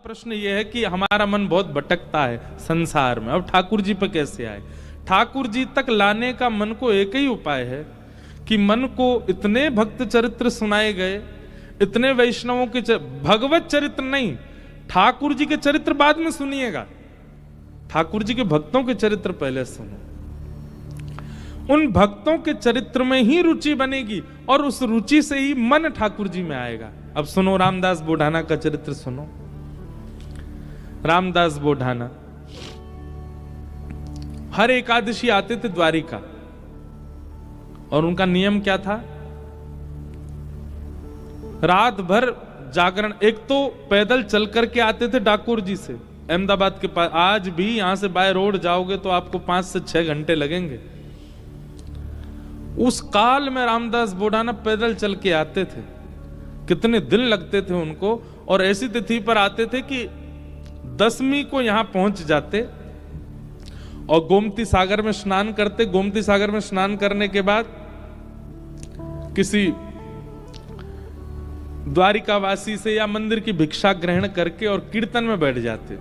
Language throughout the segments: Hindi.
प्रश्न यह है कि हमारा मन बहुत भटकता है संसार में, अब ठाकुर जी पे कैसे आए? ठाकुर जी तक लाने का मन को एक ही उपाय है कि मन को इतने भक्त चरित्र सुनाए गए, इतने वैष्णवों के भगवत चरित्र नहीं, ठाकुर जी के चरित्र बाद में सुनिएगा, ठाकुर जी के भक्तों के चरित्र पहले सुनो। उन भक्तों के चरित्र में ही रुचि बनेगी और उस रुचि से ही मन ठाकुर जी में आएगा। अब सुनो, रामदास बोढ़ाना का चरित्र सुनो। रामदास बोढ़ाना हर एकादशी आते थे द्वारिका, और उनका नियम क्या था? रात भर जागरण। एक तो पैदल चल करके आते थे डाकोर जी से अहमदाबाद के पास, आज भी यहां से बाय रोड जाओगे तो आपको 5 से 6 घंटे लगेंगे। उस काल में रामदास बोढ़ाना पैदल चल के आते थे, कितने दिन लगते थे उनको, और ऐसी तिथि पर आते थे कि 10वीं को यहां पहुंच जाते और गोमती सागर में स्नान करते। गोमती सागर में स्नान करने के बाद किसी द्वारिकावासी से या मंदिर की भिक्षा ग्रहण करके और कीर्तन में बैठ जाते,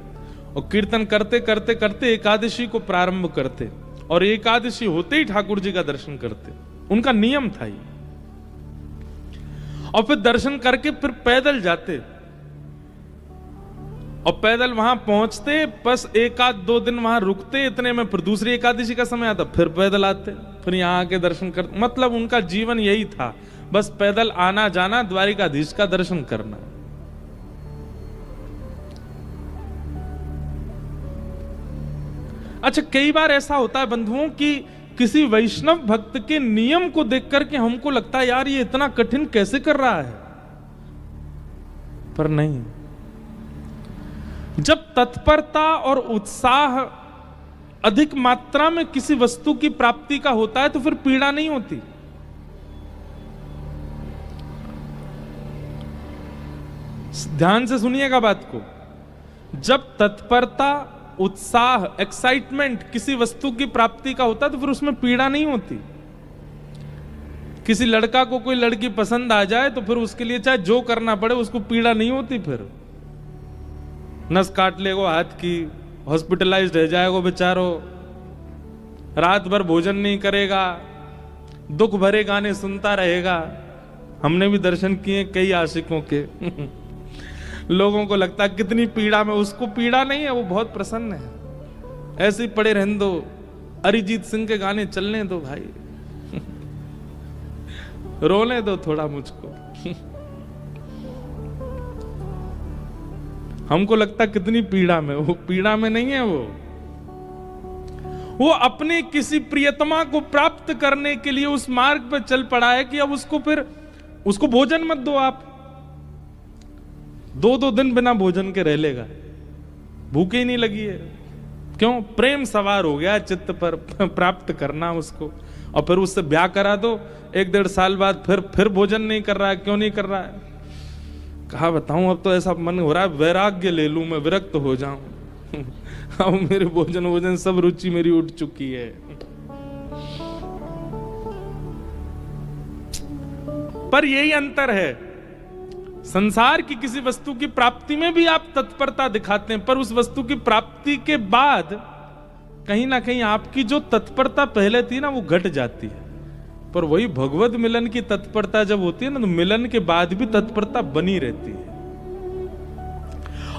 और कीर्तन करते करते करते एकादशी को प्रारंभ करते, और एकादशी होते ही ठाकुर जी का दर्शन करते। उनका नियम था ये। और फिर दर्शन करके फिर पैदल जाते, और पैदल वहां पहुंचते, बस 1-2 दिन वहां रुकते, इतने में फिर दूसरी एकादशी का समय आता, फिर पैदल आते, फिर यहां आके दर्शन करते। मतलब उनका जीवन यही था, बस पैदल आना जाना, द्वारिकाधीश का दर्शन करना। अच्छा, कई बार ऐसा होता है बंधुओं कि किसी वैष्णव भक्त के नियम को देख करके हमको लगता है यार ये इतना कठिन कैसे कर रहा है, पर नहीं। जब तत्परता और उत्साह अधिक मात्रा में किसी वस्तु की प्राप्ति का होता है तो फिर पीड़ा नहीं होती। ध्यान से सुनिएगा बात को। जब तत्परता, उत्साह, एक्साइटमेंट किसी वस्तु की प्राप्ति का होता है तो फिर उसमें पीड़ा नहीं होती। किसी लड़का को कोई लड़की पसंद आ जाए तो फिर उसके लिए चाहे जो करना पड़े उसको पीड़ा नहीं होती। फिर नस काट लेगो हाथ की, हॉस्पिटलाइज्ड रह जाएगो बेचारो, रात भर भोजन नहीं करेगा, दुख भरे गाने सुनता रहेगा। हमने भी दर्शन किए कई आशिकों के लोगों को लगता है कितनी पीड़ा में, उसको पीड़ा नहीं है, वो बहुत प्रसन्न है। ऐसे ही पड़े रहने दो, अरिजीत सिंह के गाने चलने दो भाई रोने दो थोड़ा मुझको हमको लगता कितनी पीड़ा में, वो पीड़ा में नहीं है। वो अपने किसी प्रियतमा को प्राप्त करने के लिए उस मार्ग पर चल पड़ा है कि अब उसको भोजन मत दो। आप 2-2 दिन बिना भोजन के रह लेगा, भूखे ही नहीं लगी है। क्यों? प्रेम सवार हो गया चित्त पर, प्राप्त करना उसको। और फिर उससे ब्याह करा दो, 1-1.5 साल बाद फिर भोजन नहीं कर रहा है। क्यों नहीं कर रहा है? कहा बताऊं, अब तो ऐसा मन हो रहा है वैराग्य ले लूं, मैं विरक्त हो जाऊं अब मेरे भोजन सब रुचि मेरी उठ चुकी है। पर यही अंतर है, संसार की किसी वस्तु की प्राप्ति में भी आप तत्परता दिखाते हैं, पर उस वस्तु की प्राप्ति के बाद कहीं ना कहीं आपकी जो तत्परता पहले थी ना वो घट जाती है। पर वही भगवत मिलन की तत्परता जब होती है ना, तो मिलन के बाद भी तत्परता बनी रहती है।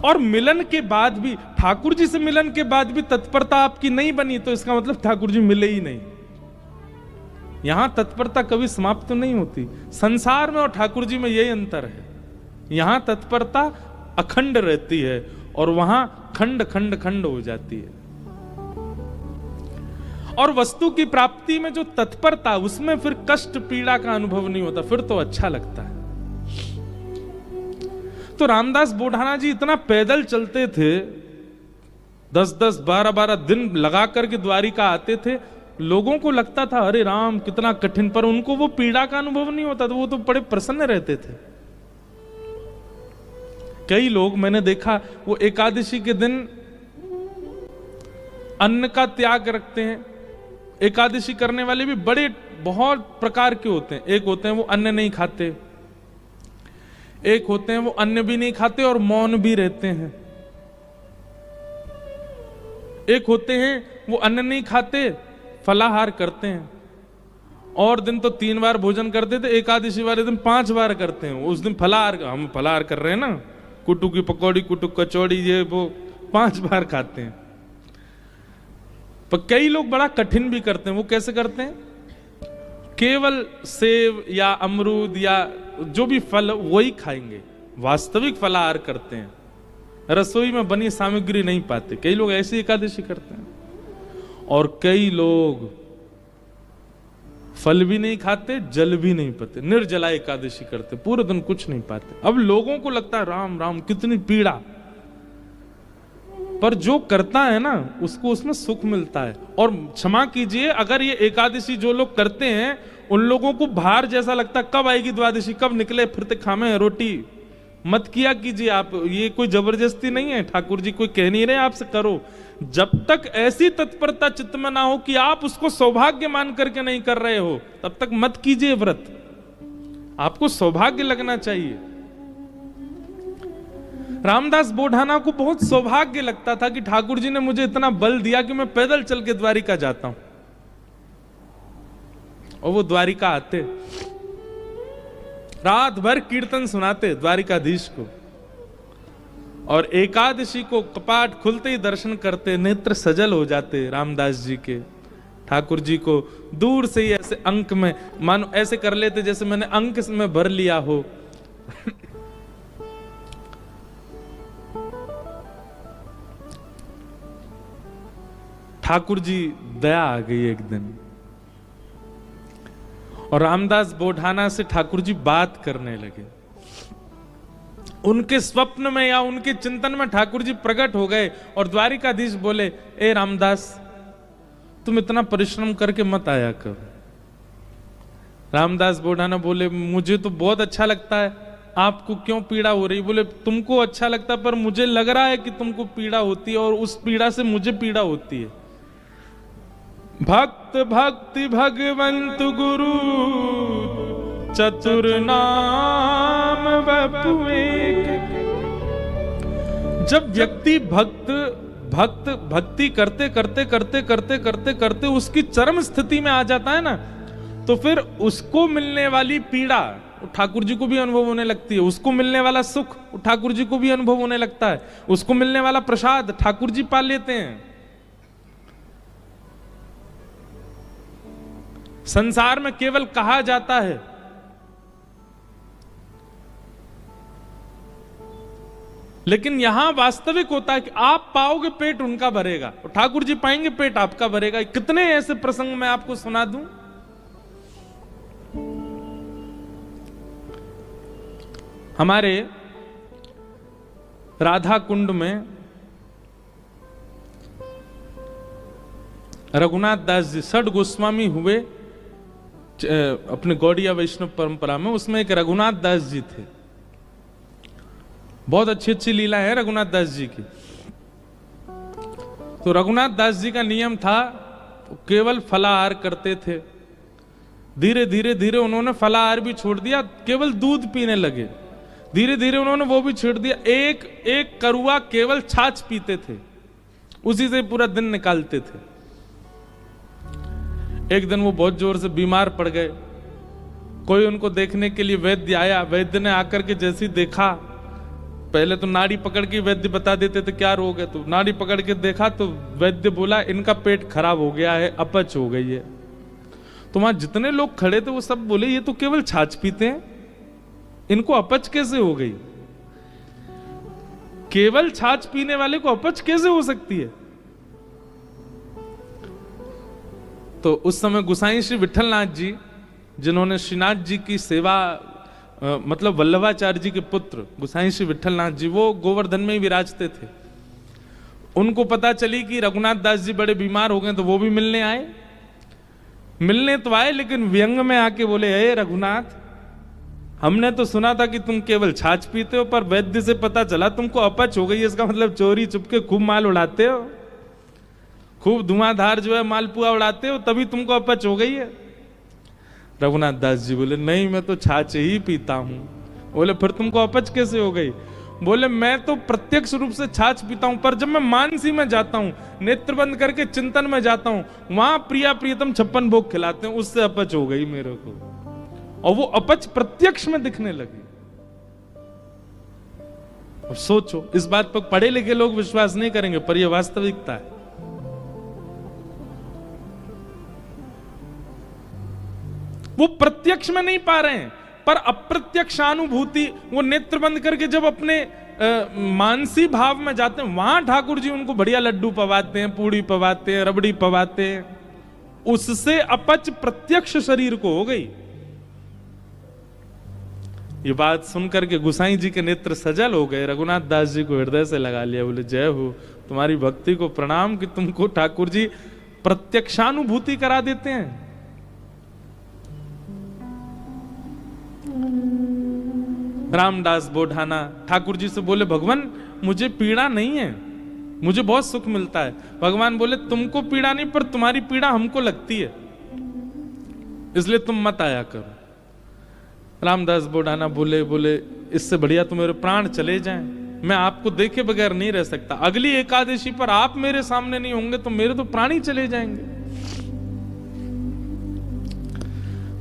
और मिलन के बाद भी, ठाकुर जी से मिलन के बाद भी तत्परता आपकी नहीं बनी तो इसका मतलब ठाकुर जी मिले ही नहीं। यहां तत्परता कभी समाप्त नहीं होती। संसार में और ठाकुर जी में यही अंतर है, यहां तत्परता अखंड रहती है और वहां खंड खंड खंड हो जाती है। और वस्तु की प्राप्ति में जो तत्परता, उसमें फिर कष्ट पीड़ा का अनुभव नहीं होता, फिर तो अच्छा लगता है। तो रामदास बोढ़ाना जी इतना पैदल चलते थे, 10-10, 12-12 दिन लगा करके द्वारिका आते थे। लोगों को लगता था अरे राम कितना कठिन, पर उनको वो पीड़ा का अनुभव नहीं होता था, वो तो बड़े प्रसन्न रहते थे। कई लोग मैंने देखा वो एकादशी के दिन अन्न का त्याग रखते हैं। एकादशी करने वाले भी बड़े बहुत प्रकार के होते हैं। एक होते हैं वो अन्न नहीं खाते, एक होते हैं वो अन्न भी नहीं खाते और मौन भी रहते हैं, एक होते हैं वो अन्न नहीं खाते, फलाहार करते हैं, और दिन तो 3 बार भोजन करते थे, एकादशी वाले दिन 5 बार करते हैं। उस दिन फलाहार, हम फलाहार कर रहे हैं ना, कुटू की पकौड़ी, कुटू कचौड़ी, ये वो 5 बार खाते हैं। पर कई लोग बड़ा कठिन भी करते हैं। वो कैसे करते हैं? केवल सेब या अमरूद या जो भी फल वही खाएंगे, वास्तविक फलाहार करते हैं, रसोई में बनी सामग्री नहीं पाते। कई लोग ऐसी एकादशी करते हैं। और कई लोग फल भी नहीं खाते, जल भी नहीं पीते, निर्जला एकादशी करते, पूरे दिन कुछ नहीं पाते। अब लोगों को लगता है राम राम कितनी पीड़ा, पर जो करता है ना उसको उसमें सुख मिलता है। और क्षमा कीजिए, अगर ये एकादशी जो लोग करते हैं उन लोगों को भार जैसा लगता है, कब आएगी द्वादशी, कब निकले फिरते खामे रोटी, मत किया कीजिए आप। ये कोई जबरदस्ती नहीं है, ठाकुर जी कोई कह नहीं रहे आपसे करो। जब तक ऐसी तत्परता चित्त में ना हो कि आप उसको सौभाग्य मान करके नहीं कर रहे हो, तब तक मत कीजिए व्रत। आपको सौभाग्य लगना चाहिए। रामदास बोढ़ाना को बहुत सौभाग्य लगता था कि ठाकुर जी ने मुझे इतना बल दिया कि मैं पैदल चल के द्वारिका जाता हूं। और वो द्वारिका आते, रात भर कीर्तन सुनाते द्वारिकाधीश को, और एकादशी को कपाट खुलते ही दर्शन करते, नेत्र सजल हो जाते रामदास जी के। ठाकुर जी को दूर से ही ऐसे अंक में, मानो ऐसे कर लेते जैसे मैंने अंक में भर लिया हो। ठाकुर जी दया आ गई एक दिन, और रामदास बोढ़ाना से ठाकुर जी बात करने लगे। उनके स्वप्न में या उनके चिंतन में ठाकुर जी प्रकट हो गए और द्वारिकाधीश बोले, ए रामदास, तुम इतना परिश्रम करके मत आया करो। रामदास बोढ़ाना बोले, मुझे तो बहुत अच्छा लगता है, आपको क्यों पीड़ा हो रही? बोले, तुमको अच्छा लगता, पर मुझे लग रहा है कि तुमको पीड़ा होती है, और उस पीड़ा से मुझे पीड़ा होती है। भक्त भक्ति भगवंत गुरु चतुर नाम बपु एक। जब व्यक्ति भक्ति करते करते करते करते करते करते उसकी चरम स्थिति में आ जाता है ना, तो फिर उसको मिलने वाली पीड़ा ठाकुर जी को भी अनुभव होने लगती है, उसको मिलने वाला सुख ठाकुर जी को भी अनुभव होने लगता है, उसको मिलने वाला प्रसाद ठाकुर जी पा लेते हैं। संसार में केवल कहा जाता है, लेकिन यहां वास्तविक होता है कि आप पाओगे पेट उनका भरेगा, और ठाकुर जी पाएंगे पेट आपका भरेगा। कितने ऐसे प्रसंग मैं आपको सुना दूं। हमारे राधा कुंड में रघुनाथ दास जी षड गोस्वामी हुए अपने गौड़िया वैष्णव परंपरा में, उसमें एक रघुनाथ दास जी थे। बहुत अच्छी अच्छी लीला है रघुनाथ दास जी की। तो रघुनाथ दास जी का नियम था, केवल फलाहार करते थे। धीरे धीरे धीरे उन्होंने फलाहार भी छोड़ दिया, केवल दूध पीने लगे। धीरे धीरे उन्होंने वो भी छोड़ दिया, एक एक करुआ केवल छाछ पीते थे, उसी से पूरा दिन निकालते थे। एक दिन वो बहुत जोर से बीमार पड़ गए। कोई उनको देखने के लिए वैद्य आया। वैद्य ने आकर के जैसे देखा, पहले तो नाड़ी पकड़ के वैद्य बता देते थे क्या रोग है, तो नाड़ी पकड़ के देखा तो वैद्य बोला, इनका पेट खराब हो गया है, अपच हो गई है। तो वहां जितने लोग खड़े थे वो सब बोले, ये तो केवल छाछ पीते हैं, इनको अपच कैसे हो गई? केवल छाछ पीने वाले को अपच कैसे हो सकती है? तो उस समय गोसाई श्री विठलनाथ जी, जिन्होंने श्रीनाथ जी की सेवा, मतलब वल्लभाचार्य जी के पुत्र गोसाई श्री विठलनाथ जी, वो गोवर्धन में ही विराजते थे। उनको पता चली कि रघुनाथ दास जी बड़े बीमार हो गए, तो वो भी मिलने आए। मिलने तो आए, लेकिन व्यंग में आके बोले, हे रघुनाथ, हमने तो सुना था कि तुम केवल छाछ पीते हो, पर वैद्य से पता चला तुमको अपच हो गई है। इसका मतलब चोरी चुपके खूब माल उड़ाते हो, खूब धुआंधार जो है मालपुआ उड़ाते हो, तभी तुमको अपच हो गई है। रघुनाथ दास जी बोले, नहीं, मैं तो छाछ ही पीता हूं। बोले, फिर तुमको अपच कैसे हो गई? बोले मैं तो प्रत्यक्ष रूप से छाछ पीता हूं, पर जब मैं मानसी में जाता हूं, नेत्र बंद करके चिंतन में जाता हूं, वहां प्रिया प्रियतम 56 भोग खिलाते हैं, उससे अपच हो गई मेरे को, और वो अपच प्रत्यक्ष में दिखने लगी। अब सोचो, इस बात पर पढ़े लिखे लोग विश्वास नहीं करेंगे, पर यह वास्तविकता है। वो प्रत्यक्ष में नहीं पा रहे हैं, पर अप्रत्यक्ष अनुभूति, वो नेत्र बंद करके जब अपने मानसी भाव में जाते हैं, वहां ठाकुर जी उनको बढ़िया लड्डू पवाते हैं, पूड़ी पवाते हैं, रबड़ी पवाते हैं, उससे अपच प्रत्यक्ष शरीर को हो गई। ये बात सुनकर के गुसाई जी के नेत्र सजल हो गए। रघुनाथ दास जी को हृदय से लगा लिया, बोले जय हो, तुम्हारी भक्ति को प्रणाम कि तुमको ठाकुर जी प्रत्यक्षानुभूति करा देते हैं। रामदास बोढ़ाना ठाकुर जी से बोले, भगवान मुझे पीड़ा नहीं है, मुझे बहुत सुख मिलता है। भगवान बोले, तुमको पीड़ा नहीं, पर तुम्हारी पीड़ा हमको लगती है, इसलिए तुम मत आया करो। रामदास बोढ़ाना बोले इससे बढ़िया तो मेरे प्राण चले जाएं, मैं आपको देखे बगैर नहीं रह सकता। अगली एकादशी पर आप मेरे सामने नहीं होंगे तो मेरे तो प्राण ही चले जाएंगे।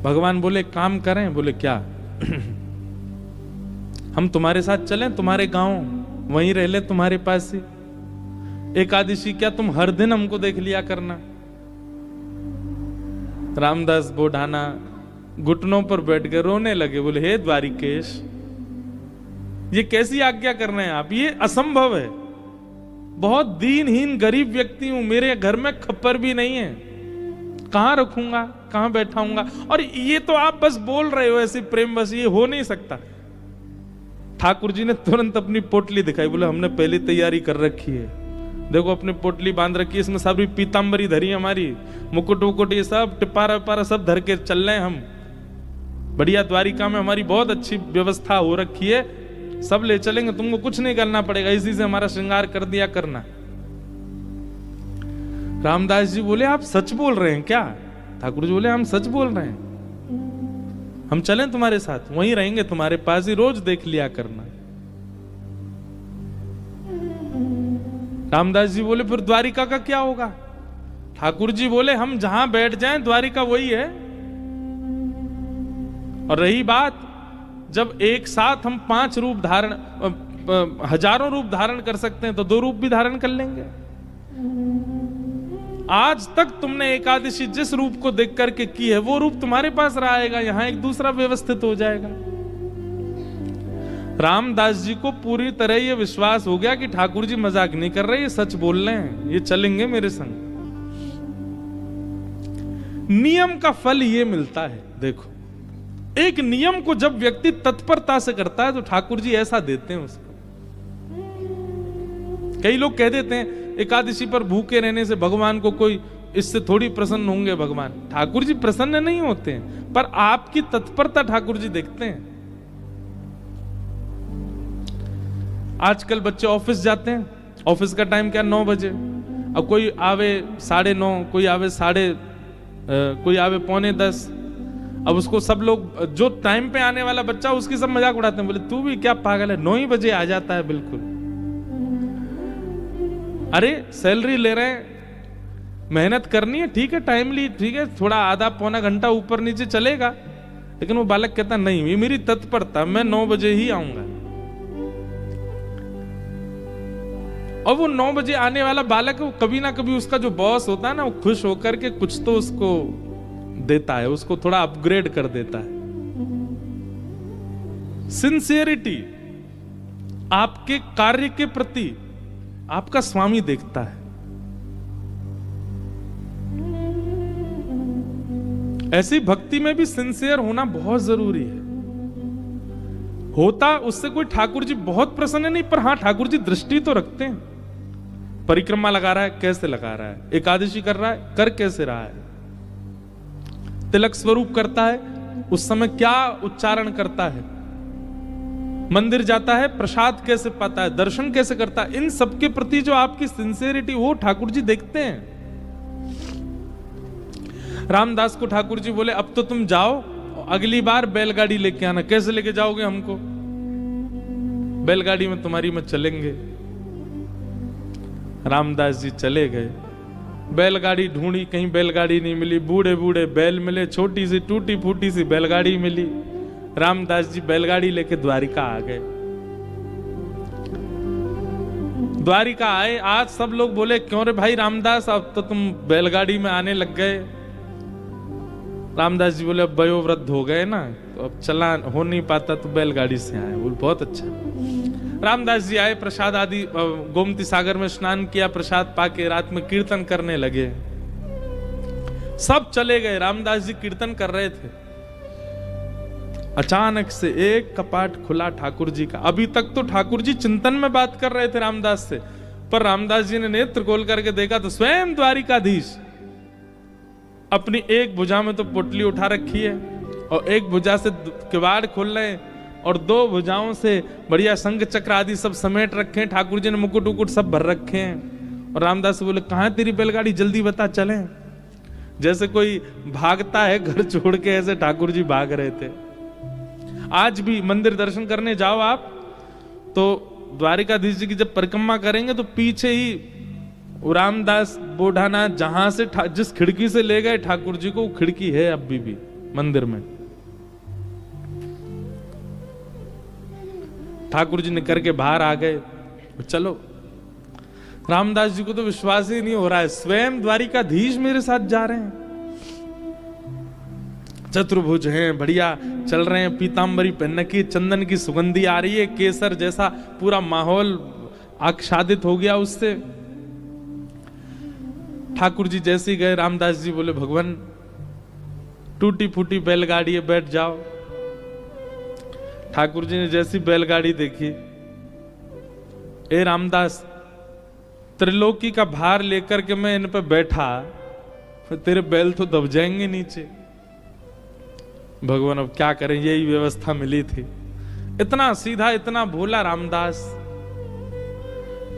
भगवान बोले, काम करें? बोले क्या? हम तुम्हारे साथ चलें, तुम्हारे गांव, वहीं रह ले, तुम्हारे पास ही। एकादशी क्या तुम हर दिन हमको देख लिया करना। रामदास बोढ़ाना घुटनों पर बैठ कर रोने लगे, बोले हे द्वारिकेश, ये कैसी आज्ञा कर रहे हैं आप, ये असंभव है। बहुत दीनहीन गरीब व्यक्ति हूं, मेरे घर में खप्पर भी नहीं है, कहां रखूंगा, कहां बैठाऊंगा, और ये तो आप बस बोल रहे हो ऐसे प्रेम, बस ये हो नहीं सकता। ठाकुर जी ने तुरंत अपनी पोटली दिखाई, बोले हमने पहले तैयारी कर रखी है, देखो अपनी पोटली बांध रखी है, इसमें सारी पीतांबरी धरी हमारी, मुकुट वुकुट ये सब टिपारा विपारा सब धर के चल रहे हैं हम। बढ़िया द्वारिका में हमारी बहुत अच्छी व्यवस्था हो रखी है, सब ले चलेंगे, तुमको कुछ नहीं करना पड़ेगा, इसी से हमारा श्रृंगार कर दिया करना। रामदास जी बोले, आप सच बोल रहे हैं क्या? ठाकुर जी बोले, हम सच बोल रहे हैं, हम चलें तुम्हारे साथ, वहीं रहेंगे, तुम्हारे पास ही, रोज देख लिया करना। रामदास जी बोले, फिर द्वारिका का क्या होगा? ठाकुर जी बोले, हम जहां बैठ जाएं द्वारिका वही है। और रही बात, जब एक साथ हम 5 रूप धारण, हजारों रूप धारण कर सकते हैं, तो 2 रूप भी धारण कर लेंगे। आज तक तुमने एकादशी जिस रूप को देख करके की है, वो रूप तुम्हारे पास रहेगा, यहां एक दूसरा व्यवस्थित हो जाएगा। रामदास जी को पूरी तरह ये विश्वास हो गया कि ठाकुर जी मजाक नहीं कर रहे, ये सच बोल रहे हैं, ये चलेंगे मेरे संग। नियम का फल ये मिलता है। देखो, एक नियम को जब व्यक्ति तत्परता से करता है तो ठाकुर जी ऐसा देते हैं उसको। कई लोग कह देते हैं एकादशी पर भूखे रहने से भगवान को कोई, इससे थोड़ी प्रसन्न होंगे भगवान। ठाकुर जी प्रसन्न नहीं होते हैं, पर आपकी तत्परता ठाकुर जी देखते हैं। आजकल बच्चे ऑफिस जाते हैं, ऑफिस का टाइम क्या 9 बजे, अब कोई आवे 9:30, कोई आवे कोई आवे 9:45। अब उसको सब लोग, जो टाइम पे आने वाला बच्चा, उसकी सब मजाक उड़ाते हैं, बोले तू भी क्या पागल है, 9 ही बजे आ जाता है बिल्कुल। अरे सैलरी ले रहे हैं, मेहनत करनी है, ठीक है, टाइमली, ठीक है, थोड़ा आधा पौना घंटा ऊपर नीचे चलेगा, लेकिन वो बालक कहता नहीं, ये मेरी तत्परता, मैं 9 बजे ही आऊंगा। और वो 9 बजे आने वाला बालक, वो कभी ना कभी उसका जो बॉस होता है ना, वो खुश होकर के कुछ तो उसको देता है, उसको थोड़ा अपग्रेड कर देता है। सिंसियरिटी, आपके कार्य के प्रति आपका स्वामी देखता है। ऐसी भक्ति में भी सिंसियर होना बहुत जरूरी है। होता उससे कोई ठाकुर जी बहुत प्रसन्न नहीं, पर हां ठाकुर जी दृष्टि तो रखते हैं। परिक्रमा लगा रहा है, कैसे लगा रहा है, एकादशी कर रहा है, कर कैसे रहा है, तिलक स्वरूप करता है, उस समय क्या उच्चारण करता है, मंदिर जाता है, प्रसाद कैसे पाता है, दर्शन कैसे करता है, इन सब के प्रति जो आपकी सिंसियरिटी, वो ठाकुर जी देखते हैं। रामदास को ठाकुर जी बोले, अब तो तुम जाओ, अगली बार बैलगाड़ी लेके आना। कैसे लेके जाओगे हमको? बैलगाड़ी में तुम्हारी में चलेंगे। रामदास जी चले गए, बैलगाड़ी ढूंढी, कहीं बैलगाड़ी नहीं मिली, बूढ़े बूढ़े बैल मिले, छोटी सी टूटी फूटी सी बैलगाड़ी मिली। रामदास जी बैलगाड़ी लेके द्वारिका आ गए। द्वारिका आए, आज सब लोग बोले क्यों रे भाई रामदास, अब तो तुम बैलगाड़ी में आने लग गए। रामदास जी बोले अब वयोवृद्ध हो गए ना, तो अब चला हो नहीं पाता, तो बैलगाड़ी से आए। बोले बहुत अच्छा। रामदास जी आए, प्रसाद आदि गोमती सागर में स्नान किया, प्रसाद पाके रात में कीर्तन करने लगे। सब चले गए, रामदास जी कीर्तन कर रहे थे। अचानक से एक कपाट खुला ठाकुर जी का। अभी तक तो ठाकुर जी चिंतन में बात कर रहे थे रामदास से, पर रामदास जी ने नेत्र खोल करके देखा तो स्वयं द्वारिकाधीश अपनी एक भुजा में तो पोटली उठा रखी है और एक भुजा से किवाड़ खोल रहे हैं और दो भुजाओं से बढ़िया शंख चक्र आदि सब समेट रखे हैं। ठाकुर जी ने मुकुट उकुट सब भर रखे हैं। और रामदास से बोले कहाँ है तेरी बैलगाड़ी, जल्दी बता चलें। जैसे कोई भागता है घर छोड़ के, ऐसे ठाकुर जी भाग रहे थे। आज भी मंदिर दर्शन करने जाओ आप तो द्वारिकाधीश जी की जब परिक्रमा करेंगे तो पीछे ही रामदास बोढ़ाना जहां से जिस खिड़की से ले गए ठाकुर जी को, वो खिड़की है अभी भी मंदिर में। ठाकुर जी निकल के बाहर आ गए। चलो, रामदास जी को तो विश्वास ही नहीं हो रहा है, स्वयं द्वारिकाधीश मेरे साथ जा रहे हैं। चतुर्भुज हैं, बढ़िया चल रहे हैं, पीतांबरी पहन की, चंदन की सुगंधी आ रही है, केसर जैसा पूरा माहौल आच्छादित हो गया उससे। ठाकुर जी जैसे ही गए, रामदास जी बोले भगवान टूटी फूटी बैलगाड़ी है, बैठ जाओ। ठाकुर जी ने जैसी बैलगाड़ी देखी, ए रामदास त्रिलोकी का भार लेकर के मैं इन पे बैठा, तेरे बैल तो दब जाएंगे नीचे। भगवान अब क्या करें, यही व्यवस्था मिली थी। इतना सीधा इतना भोला रामदास।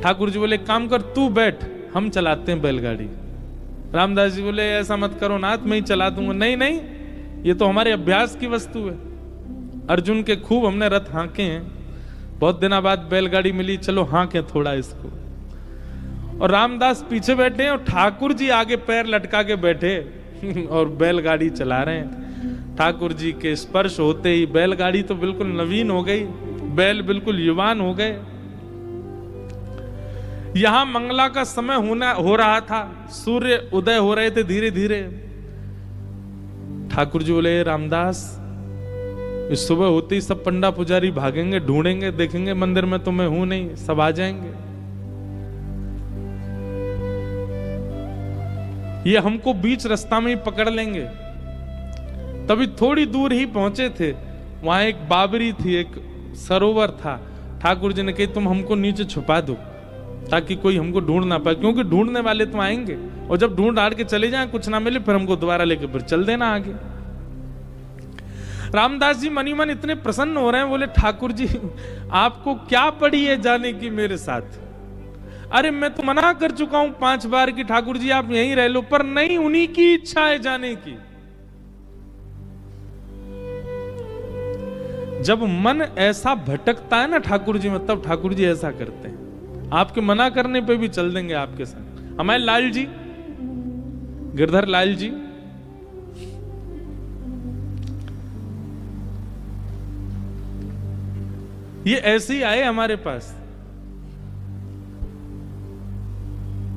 ठाकुर जी बोले काम कर, तू बैठ, हम चलाते हैं बैलगाड़ी। रामदास जी बोले ऐसा मत करो नाथ, मैं ही चला दूंगा। नहीं नहीं, ये तो हमारे अभ्यास की वस्तु है। अर्जुन के खूब हमने रथ हाँके हैं, बहुत दिनों बाद बैलगाड़ी मिली, चलो हाँके थोड़ा इसको। और रामदास पीछे बैठे और ठाकुर जी आगे पैर लटका के बैठे और बैलगाड़ी चला रहे हैं। ठाकुर जी के स्पर्श होते ही बैलगाड़ी तो बिल्कुल नवीन हो गई, बैल बिल्कुल युवान हो गए। यहां मंगला का समय हो रहा था, सूर्य उदय हो रहे थे धीरे धीरे। ठाकुर जी बोले रामदास, इस सुबह होते ही सब पंडा पुजारी भागेंगे, ढूंढेंगे, देखेंगे मंदिर में तो मैं हूं नहीं, सब आ जाएंगे। ये हमको बीच रास्ता में ही पकड़ लेंगे। तभी थोड़ी दूर ही पहुंचे थे, वहां एक बाबरी थी, एक सरोवर था। ठाकुर जी ने कही तुम हमको नीचे छुपा दो ताकि कोई हमको ढूंढ ना पाए, क्योंकि ढूंढने वाले तो आएंगे और जब ढूंढ हार के चले जाएं, कुछ ना मिले, फिर हमको दोबारा लेके फिर चल देना आगे। रामदास जी मनी मन इतने प्रसन्न हो रहे हैं, बोले ठाकुर जी आपको क्या पड़ी है जाने की मेरे साथ। अरे मैं तो मना कर चुका हूं 5 बार कि ठाकुर जी आप यहीं रह लो, पर नहीं, उन्हीं की इच्छा है जाने की। जब मन ऐसा भटकता है ना ठाकुर जी में, तब ठाकुर जी ऐसा करते हैं। आपके मना करने पे भी चल देंगे आपके साथ। हमारे लाल जी, गिरधर लाल जी, ये ऐसे ही आए हमारे पास।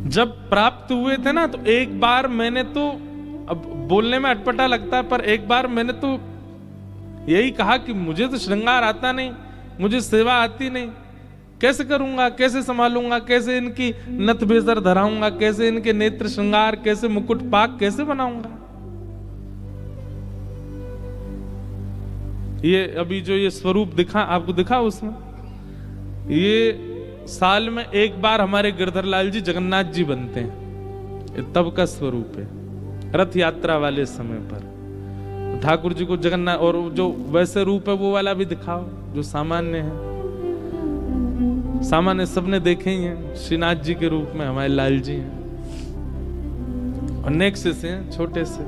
जब प्राप्त हुए थे ना, तो एक बार मैंने तो, अब बोलने में अटपटा लगता है, पर एक बार मैंने तो यही कहा कि मुझे तो श्रृंगार आता नहीं, मुझे सेवा आती नहीं, कैसे करूंगा, कैसे संभालूंगा, कैसे इनकी नथ बेसर धराऊंगा, कैसे इनके नेत्र श्रृंगार, कैसे मुकुट पाक कैसे बनाऊंगा। ये अभी जो ये स्वरूप दिखा आपको, दिखा उसमें, ये साल में एक बार हमारे गिरधर लाल जी जगन्नाथ जी बनते हैं, ये तब का स्वरूप है। रथ यात्रा वाले समय पर ठाकुर जी को जगन्नाथ, और जो वैसे रूप है वो वाला भी दिखाओ जो सामान्य है। सामान्य सबने देखे ही हैं, श्रीनाथ जी के रूप में हमारे लाल जी हैं, और नेक्स्ट से हैं छोटे से,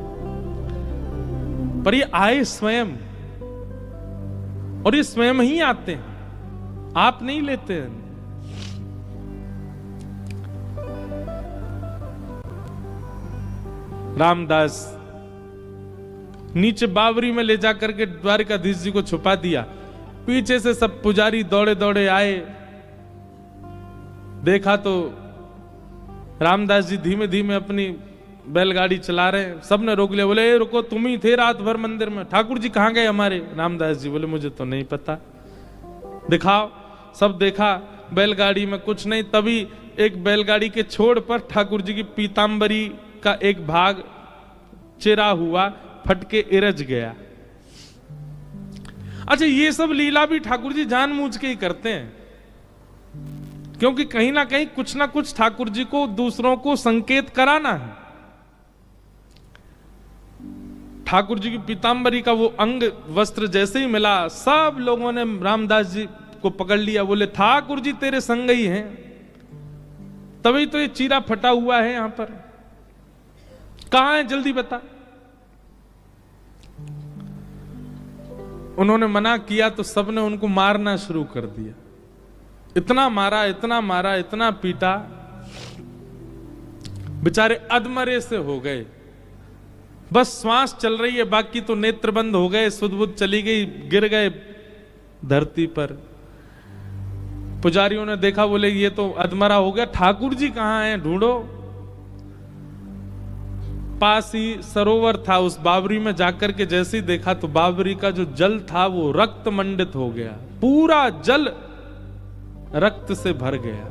पर ये आए स्वयं, और ये स्वयं ही आते हैं। आप नहीं लेते हैं। रामदास नीचे बावरी में ले जाकर के द्वारिकाधीश जी को छुपा दिया। पीछे से सब पुजारी दौड़े दौड़े आए, देखा तो रामदास जी धीमे धीमे अपनी बैलगाड़ी चला रहे हैं। सबने रोक लिया, बोले रुको, तुम ही थे रात भर मंदिर में, ठाकुर जी कहां गए हमारे? रामदास जी बोले मुझे तो नहीं पता, दिखाओ। सब देखा, बैलगाड़ी में कुछ नहीं। तभी एक बैलगाड़ी के छोड़ पर ठाकुर जी की पीतांबरी का एक भाग चिरा हुआ फटके इरज गया। अच्छा, ये सब लीला भी ठाकुर जी जानबूझ के ही करते हैं, क्योंकि कहीं ना कहीं कुछ ना कुछ ठाकुर जी को दूसरों को संकेत कराना है। ठाकुर जी की पीतांबरी का वो अंग वस्त्र जैसे ही मिला, सब लोगों ने रामदास जी को पकड़ लिया, बोले ठाकुर जी तेरे संग ही हैं, तभी तो ये चीरा फटा हुआ है यहां पर, कहां है जल्दी बता। उन्होंने मना किया तो सबने उनको मारना शुरू कर दिया। इतना मारा, इतना मारा, इतना पीटा, बेचारे अधमरे से हो गए। बस श्वास चल रही है, बाकी तो नेत्र बंद हो गए, सुध बुध चली गई, गिर गए धरती पर। पुजारियों ने देखा, बोले ये तो अधमरा हो गया, ठाकुर जी कहां हैं, ढूंढो। पास ही सरोवर था, उस बावरी में जाकर के जैसे ही देखा तो बावरी का जो जल था वो रक्त मंडित हो गया, पूरा जल रक्त से भर गया।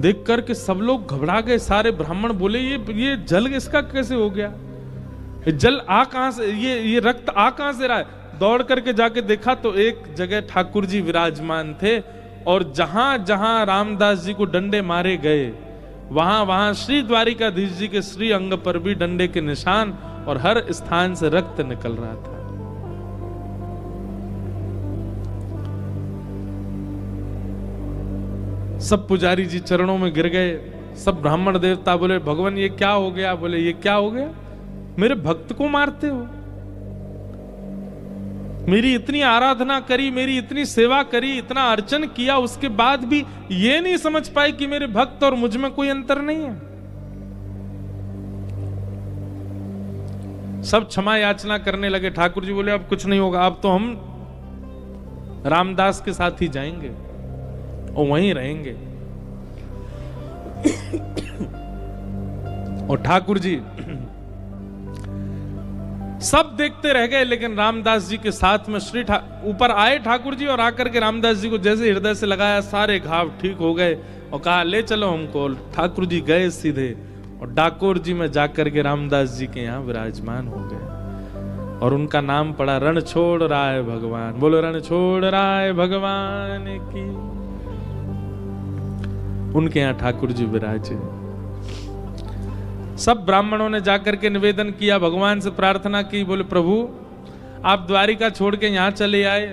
देख करके सब लोग घबरा गए, सारे ब्राह्मण बोले ये जल इसका कैसे हो गया, ये जल आ कहां से, ये रक्त आ कहां से रहा है। दौड़ करके जाके देखा तो एक जगह ठाकुर जी विराजमान थे, और जहां जहां रामदास जी को डंडे मारे गए वहां वहां श्री द्वारिकाधीश जी के श्री अंग पर भी डंडे के निशान, और हर स्थान से रक्त निकल रहा था। सब पुजारी जी चरणों में गिर गए, सब ब्राह्मण देवता बोले भगवान ये क्या हो गया? बोले ये क्या हो गया, मेरे भक्त को मारते हो, मेरी इतनी आराधना करी, मेरी इतनी सेवा करी, इतना अर्चन किया, उसके बाद भी ये नहीं समझ पाए कि मेरे भक्त और मुझ में कोई अंतर नहीं है। सब क्षमा याचना करने लगे। ठाकुर जी बोले अब कुछ नहीं होगा, अब तो हम रामदास के साथ ही जाएंगे और वहीं रहेंगे। और ठाकुर जी सब देखते रह गए, लेकिन रामदास जी के साथ में ऊपर आए ठाकुर जी, और आकर के रामदास जी को जैसे हृदय से लगाया, सारे घाव ठीक हो गए, और कहा ले चलो हमको। ठाकुर जी गए सीधे और डाकोर जी में जाकर के रामदास जी के यहाँ विराजमान हो गए, और उनका नाम पड़ा रणछोड़ राय भगवान। बोलो रणछोड़ राय भगवान की। उनके यहाँ ठाकुर जी विराजे। सब ब्राह्मणों ने जाकर के निवेदन किया, भगवान से प्रार्थना की, बोले प्रभु आप द्वारिका छोड़ के यहां चले आए,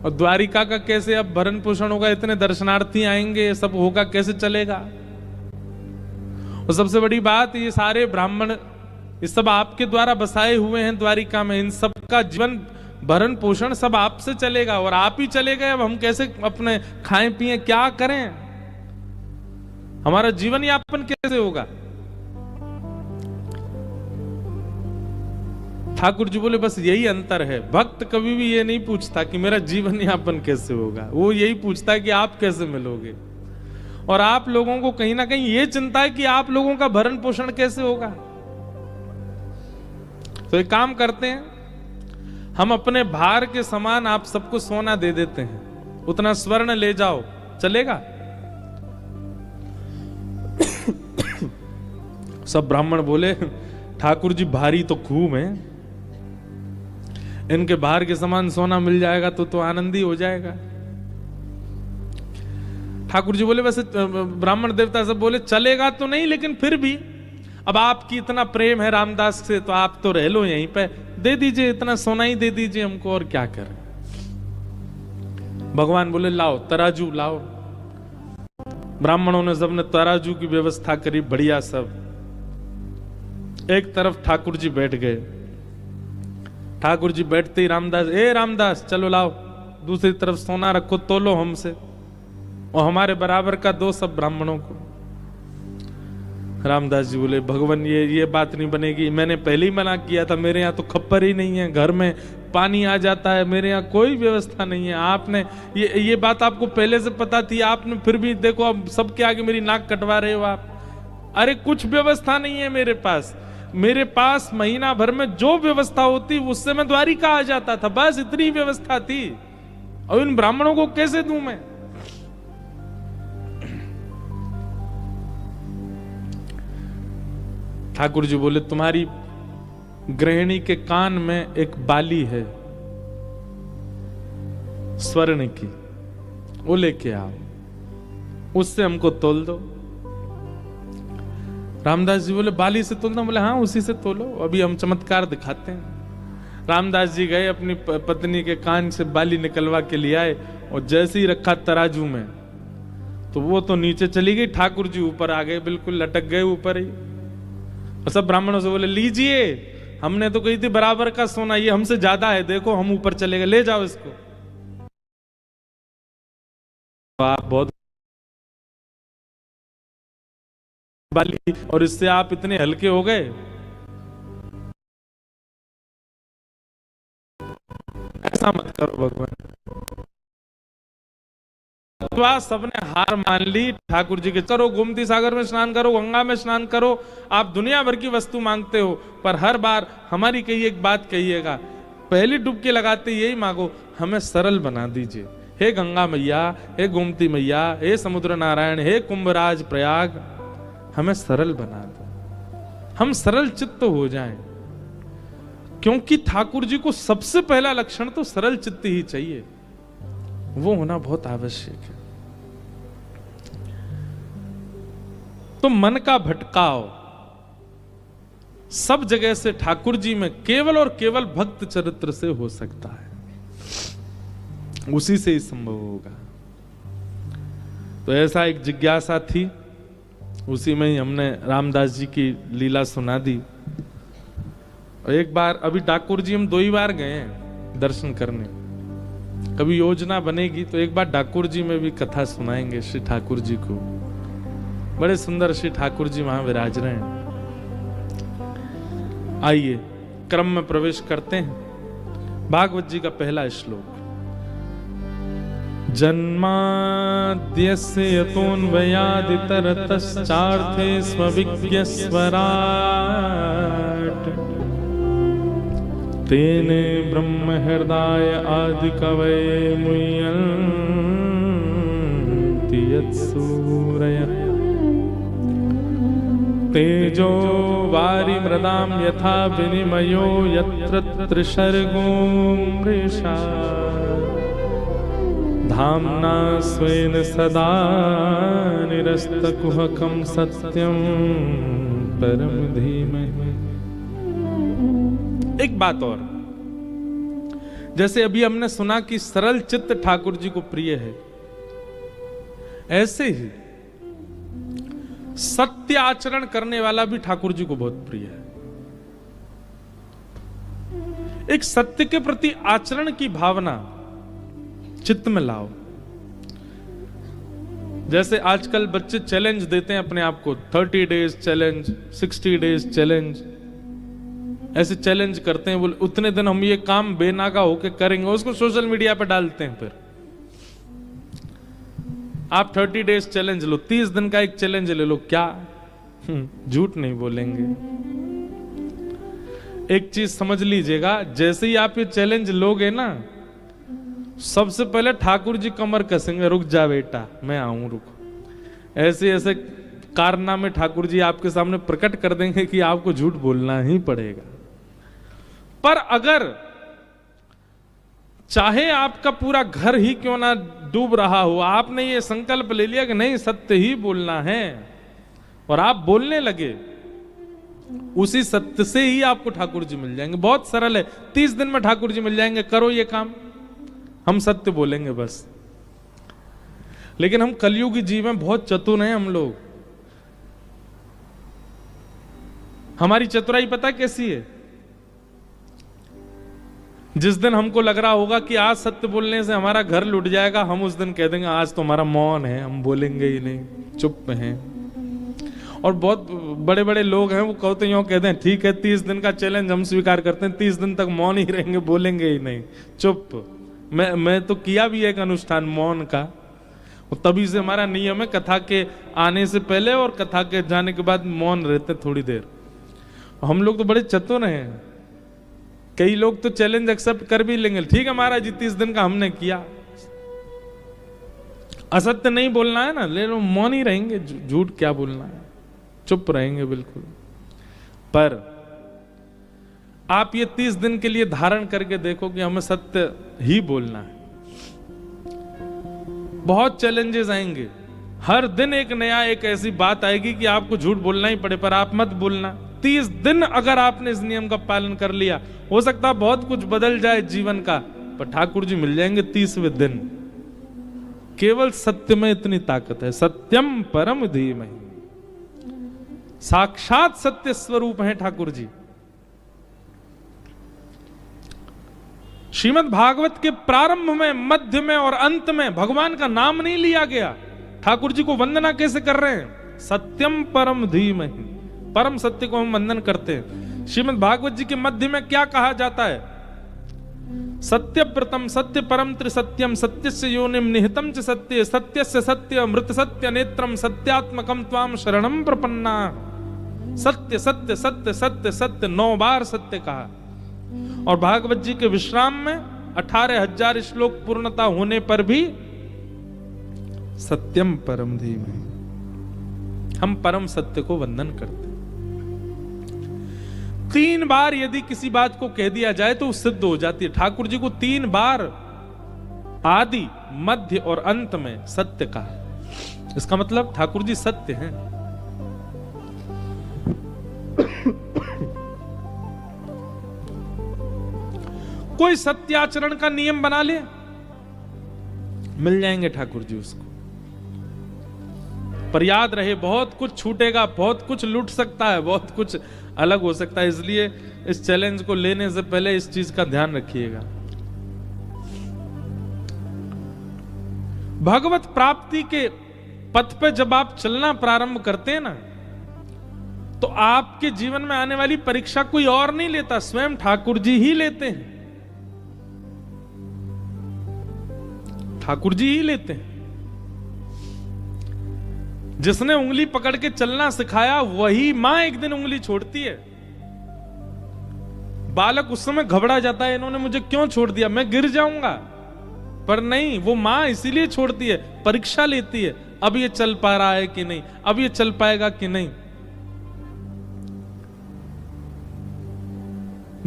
और द्वारिका का कैसे अब भरण पोषण होगा, इतने दर्शनार्थी आएंगे, ये सब होगा कैसे चलेगा। और सबसे बड़ी बात, ये सारे ब्राह्मण ये सब आपके द्वारा बसाए हुए हैं द्वारिका में, इन सब का जीवन भरण पोषण सब आपसे चलेगा, और आप ही चले गए, अब हम कैसे अपने खाएं पिए, क्या करें, हमारा जीवन यापन कैसे होगा। ठाकुर जी बोले बस यही अंतर है, भक्त कभी भी ये नहीं पूछता कि मेरा जीवन यापन कैसे होगा, वो यही पूछता है कि आप कैसे मिलोगे। और आप लोगों को कहीं ना कहीं ये चिंता है कि आप लोगों का भरण पोषण कैसे होगा। तो एक काम करते हैं, हम अपने भार के समान आप सबको सोना दे देते हैं, उतना स्वर्ण ले जाओ, चलेगा? सब ब्राह्मण बोले ठाकुर जी भारी तो खूब है, इनके भार के समान सोना मिल जाएगा तो आनंदी हो जाएगा। ठाकुर जी बोले वैसे ब्राह्मण देवता सब बोले चलेगा तो नहीं, लेकिन फिर भी अब आपकी इतना प्रेम है रामदास से, तो आप तो रह लो यहीं पे, दे दीजिए, इतना सोना ही दे दीजिए हमको, और क्या करें। भगवान बोले लाओ तराजू लाओ। ब्राह्मणों ने सबने तराजू की व्यवस्था करी, बढ़िया सब। एक तरफ ठाकुर जी बैठ गए। ठाकुर जी बैठते ही रामदास, ए रामदास चलो लाओ, दूसरी तरफ सोना रखो, तोलो हमसे, और हमारे बराबर का दो सब ब्राह्मणों को। रामदास जी बोले भगवान ये बात नहीं बनेगी, मैंने पहले ही मना किया था, मेरे यहाँ तो खप्पर ही नहीं है, घर में पानी आ जाता है, मेरे यहाँ कोई व्यवस्था नहीं है। आपने ये बात आपको पहले से पता थी, आपने फिर भी देखो अब सबके आगे मेरी नाक कटवा रहे हो आप। अरे कुछ व्यवस्था नहीं है मेरे पास, मेरे पास महीना भर में जो व्यवस्था होती उससे मैं द्वारिका आ जाता था, बस इतनी व्यवस्था थी, और इन ब्राह्मणों को कैसे दूं मैं। ठाकुर जी बोले तुम्हारी गृहिणी के कान में एक बाली है स्वर्ण की, वो लेके आओ, उससे हमको तोल दो। रामदास जी बोले बाली से तोलना? बोले हाँ उसी से तोलो, अभी हम चमत्कार दिखाते हैं। रामदास जी गए, अपनी पत्नी के कान से बाली निकलवा के ले आए, और जैसे ही रखा तराजू में तो वो तो नीचे चली गई, ठाकुर जी ऊपर आ गए, बिल्कुल लटक गए ऊपर ही। और सब ब्राह्मणों से बोले लीजिए, हमने तो कही थी बराबर का सोना, ये हमसे ज्यादा है, देखो हम ऊपर चले गए, ले जाओ इसको। आप बहुत बाली, और इससे आप इतने हल्के हो गए। ऐसा मत करो भगवान। सबने हार मान ली ठाकुर जी के। करो गोमती सागर में स्नान करो, गंगा में स्नान करो, आप दुनिया भर की वस्तु मांगते हो, पर हर बार हमारी कही एक बात कहिएगा, पहली डुबकी लगाते यही मांगो, हमें सरल बना दीजिए। हे गंगा मैया, हे गोमती मैया, हे समुद्र नारायण, हे कुंभराज प्रयाग, हमें सरल बना दो, हम सरल चित्त हो जाएं। क्योंकि ठाकुर जी को सबसे पहला लक्षण तो सरल चित्त ही चाहिए, वो होना बहुत आवश्यक है। तो मन का भटकाव सब जगह से ठाकुर जी में केवल और केवल भक्त चरित्र से हो सकता है, उसी से ही संभव होगा। तो ऐसा एक जिज्ञासा थी, उसी में ही हमने रामदास जी की लीला सुना दी। और एक बार अभी ठाकुर जी हम 2 ही बार गए हैं दर्शन करने, कभी योजना बनेगी तो एक बार ठाकुर जी में भी कथा सुनाएंगे श्री ठाकुर जी को। बड़े सुंदर श्री ठाकुर जी वहां विराज रहे हैं। आइए क्रम में प्रवेश करते हैं। भागवत जी का पहला श्लोक। जन्माद्यस्य यतोऽन्वयादितरतश्चार्थे स्वविज्ञस्वराट् तेने ब्रह्म हृदय आदि कवये मुह्यन्ति यत्सूरयः तेजो वारि मृदां यथा विनिमयो यत्र त्रिसर्गो मृषा धाम्ना स्वेन सदा निरस्तकुहकं सत्यं परम धीमहि। एक बात और, जैसे अभी हमने सुना कि सरल चित्त ठाकुर जी को प्रिय है, ऐसे ही सत्य आचरण करने वाला भी ठाकुर जी को बहुत प्रिय है। एक सत्य के प्रति आचरण की भावना चित्त में लाओ। जैसे आजकल बच्चे चैलेंज देते हैं अपने आप को, 30 डेज चैलेंज, 60 डेज चैलेंज, ऐसे चैलेंज करते हैं, बोले उतने दिन हम ये काम बेनागा होके करेंगे, उसको सोशल मीडिया पे डालते हैं। फिर आप 30 डेज चैलेंज लो, 30 दिन का एक चैलेंज ले लो, क्या झूठ नहीं बोलेंगे। एक चीज समझ लीजिएगा, जैसे ही आप ये चैलेंज लोगे ना, सबसे पहले ठाकुर जी कमर कसेंगे, रुक जा बेटा मैं आऊं, रुको। ऐसे ऐसे कारनामे ठाकुर जी आपके सामने प्रकट कर देंगे कि आपको झूठ बोलना ही पड़ेगा। पर अगर चाहे आपका पूरा घर ही क्यों ना डूब रहा हो, आपने ये संकल्प ले लिया कि नहीं सत्य ही बोलना है, और आप बोलने लगे, उसी सत्य से ही आपको ठाकुर जी मिल जाएंगे। बहुत सरल है, 30 दिन में ठाकुर जी मिल जाएंगे। करो ये काम, हम सत्य बोलेंगे बस। लेकिन हम कलयुगी जीव में बहुत चतुर हैं हम लोग। हमारी चतुराई पता कैसी है? जिस दिन हमको लग रहा होगा कि आज सत्य बोलने से हमारा घर लुट जाएगा, हम उस दिन कह देंगे आज तो हमारा मौन है, हम बोलेंगे ही नहीं, चुप हैं। और बहुत बड़े बड़े लोग हैं, वो कहते यूं कहते हैं ठीक है 30 दिन का चैलेंज हम स्वीकार करते हैं, 30 दिन तक मौन ही रहेंगे, बोलेंगे ही नहीं, चुप। मैं तो किया भी एक अनुष्ठान मौन का, तभी से हमारा नियम है कथा के आने से पहले और कथा के जाने के बाद मौन रहते थोड़ी देर। हम लोग तो बड़े चतुर हैं, कई लोग तो चैलेंज एक्सेप्ट कर भी लेंगे, ठीक है महाराज जी 30 दिन का हमने किया, असत्य नहीं बोलना है ना, ले लो मौन ही रहेंगे, झूठ क्या बोलना है, चुप रहेंगे बिल्कुल। पर आप ये 30 दिन के लिए धारण करके देखो कि हमें सत्य ही बोलना है। बहुत चैलेंजेस आएंगे, हर दिन एक नया एक ऐसी बात आएगी कि आपको झूठ बोलना ही पड़े, पर आप मत बोलना। 30 दिन अगर आपने इस नियम का पालन कर लिया, हो सकता है बहुत कुछ बदल जाए जीवन का, पर ठाकुर जी मिल जाएंगे 30वें दिन। केवल सत्य में इतनी ताकत है, सत्यम परम धीमहि, साक्षात सत्य स्वरूप है ठाकुर जी। श्रीमद् भागवत के प्रारंभ में, मध्य में और अंत में भगवान का नाम नहीं लिया गया। ठाकुर जी को वंदना कैसे कर रहे हैं? सत्यम परम धीमहि, परम सत्य को हम वंदन करते हैं। श्रीमद् भागवत जी के मध्य में क्या कहा जाता है? सत्य प्रतम सत्य परम त्रिसत्यम सत्यस्य योनिम निहितम च सत्य सत्यस्य सत्य अमृत सत्य नेत्रम सत्यात्मकम त्वाम शरणम प्रपन्ना। सत्य सत्य सत्य सत्य सत्य 9 बार सत्य कहा। और भागवत जी के विश्राम में 18,000 श्लोक पूर्णता होने पर भी सत्यम परम धीमहि, हम परम सत्य को वंदन करते हैं। 3 बार यदि किसी बात को कह दिया जाए तो सिद्ध हो जाती है। ठाकुर जी को 3 बार आदि मध्य और अंत में सत्य कहा, इसका मतलब ठाकुर जी सत्य हैं। कोई सत्याचरण का नियम बना ले, मिल जाएंगे ठाकुर जी उसको। पर याद रहे बहुत कुछ छूटेगा, बहुत कुछ लूट सकता है, बहुत कुछ अलग हो सकता है, इसलिए इस चैलेंज को लेने से पहले इस चीज का ध्यान रखिएगा। भगवत प्राप्ति के पथ पे जब आप चलना प्रारंभ करते हैं ना, तो आपके जीवन में आने वाली परीक्षा कोई और नहीं लेता, स्वयं ठाकुर जी ही लेते हैं। ठाकुर जी ही लेते हैं। जिसने उंगली पकड़ के चलना सिखाया वही मां एक दिन उंगली छोड़ती है। बालक उस समय घबरा जाता है, इन्होंने मुझे क्यों छोड़ दिया, मैं गिर जाऊंगा, पर नहीं, वो मां इसीलिए छोड़ती है, परीक्षा लेती है, अब ये चल पा रहा है कि नहीं, अब ये चल पाएगा कि नहीं।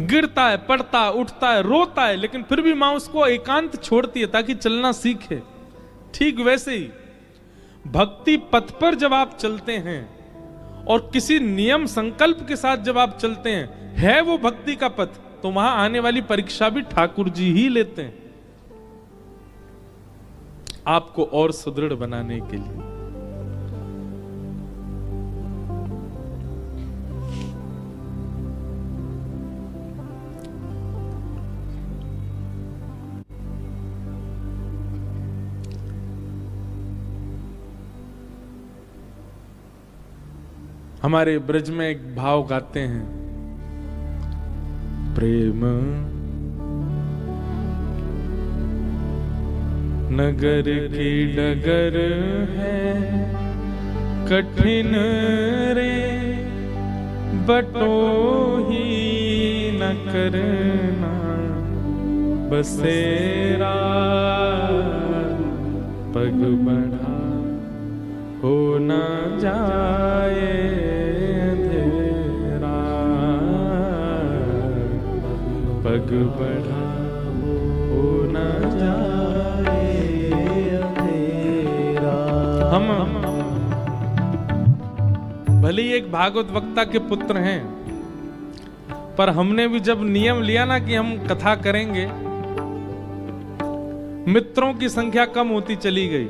गिरता है, पड़ता है, उठता है, रोता है, लेकिन फिर भी मां उसको एकांत छोड़ती है ताकि चलना सीखे। ठीक वैसे ही भक्ति पथ पर जब आप चलते हैं और किसी नियम संकल्प के साथ जब आप चलते हैं, है वो भक्ति का पथ, तो वहां आने वाली परीक्षा भी ठाकुर जी ही लेते हैं, आपको और सुदृढ़ बनाने के लिए। हमारे ब्रज में एक भाव गाते हैं, प्रेम नगर की डगर है कठिन रे, बटोही न करना बसेरा, पग बढ़ा हो न जाए अंधेरा, पग बढ़ा हो न जाए अंधेरा। हम भले ही एक भागवत वक्ता के पुत्र हैं, पर हमने भी जब नियम लिया ना कि हम कथा करेंगे, मित्रों की संख्या कम होती चली गई,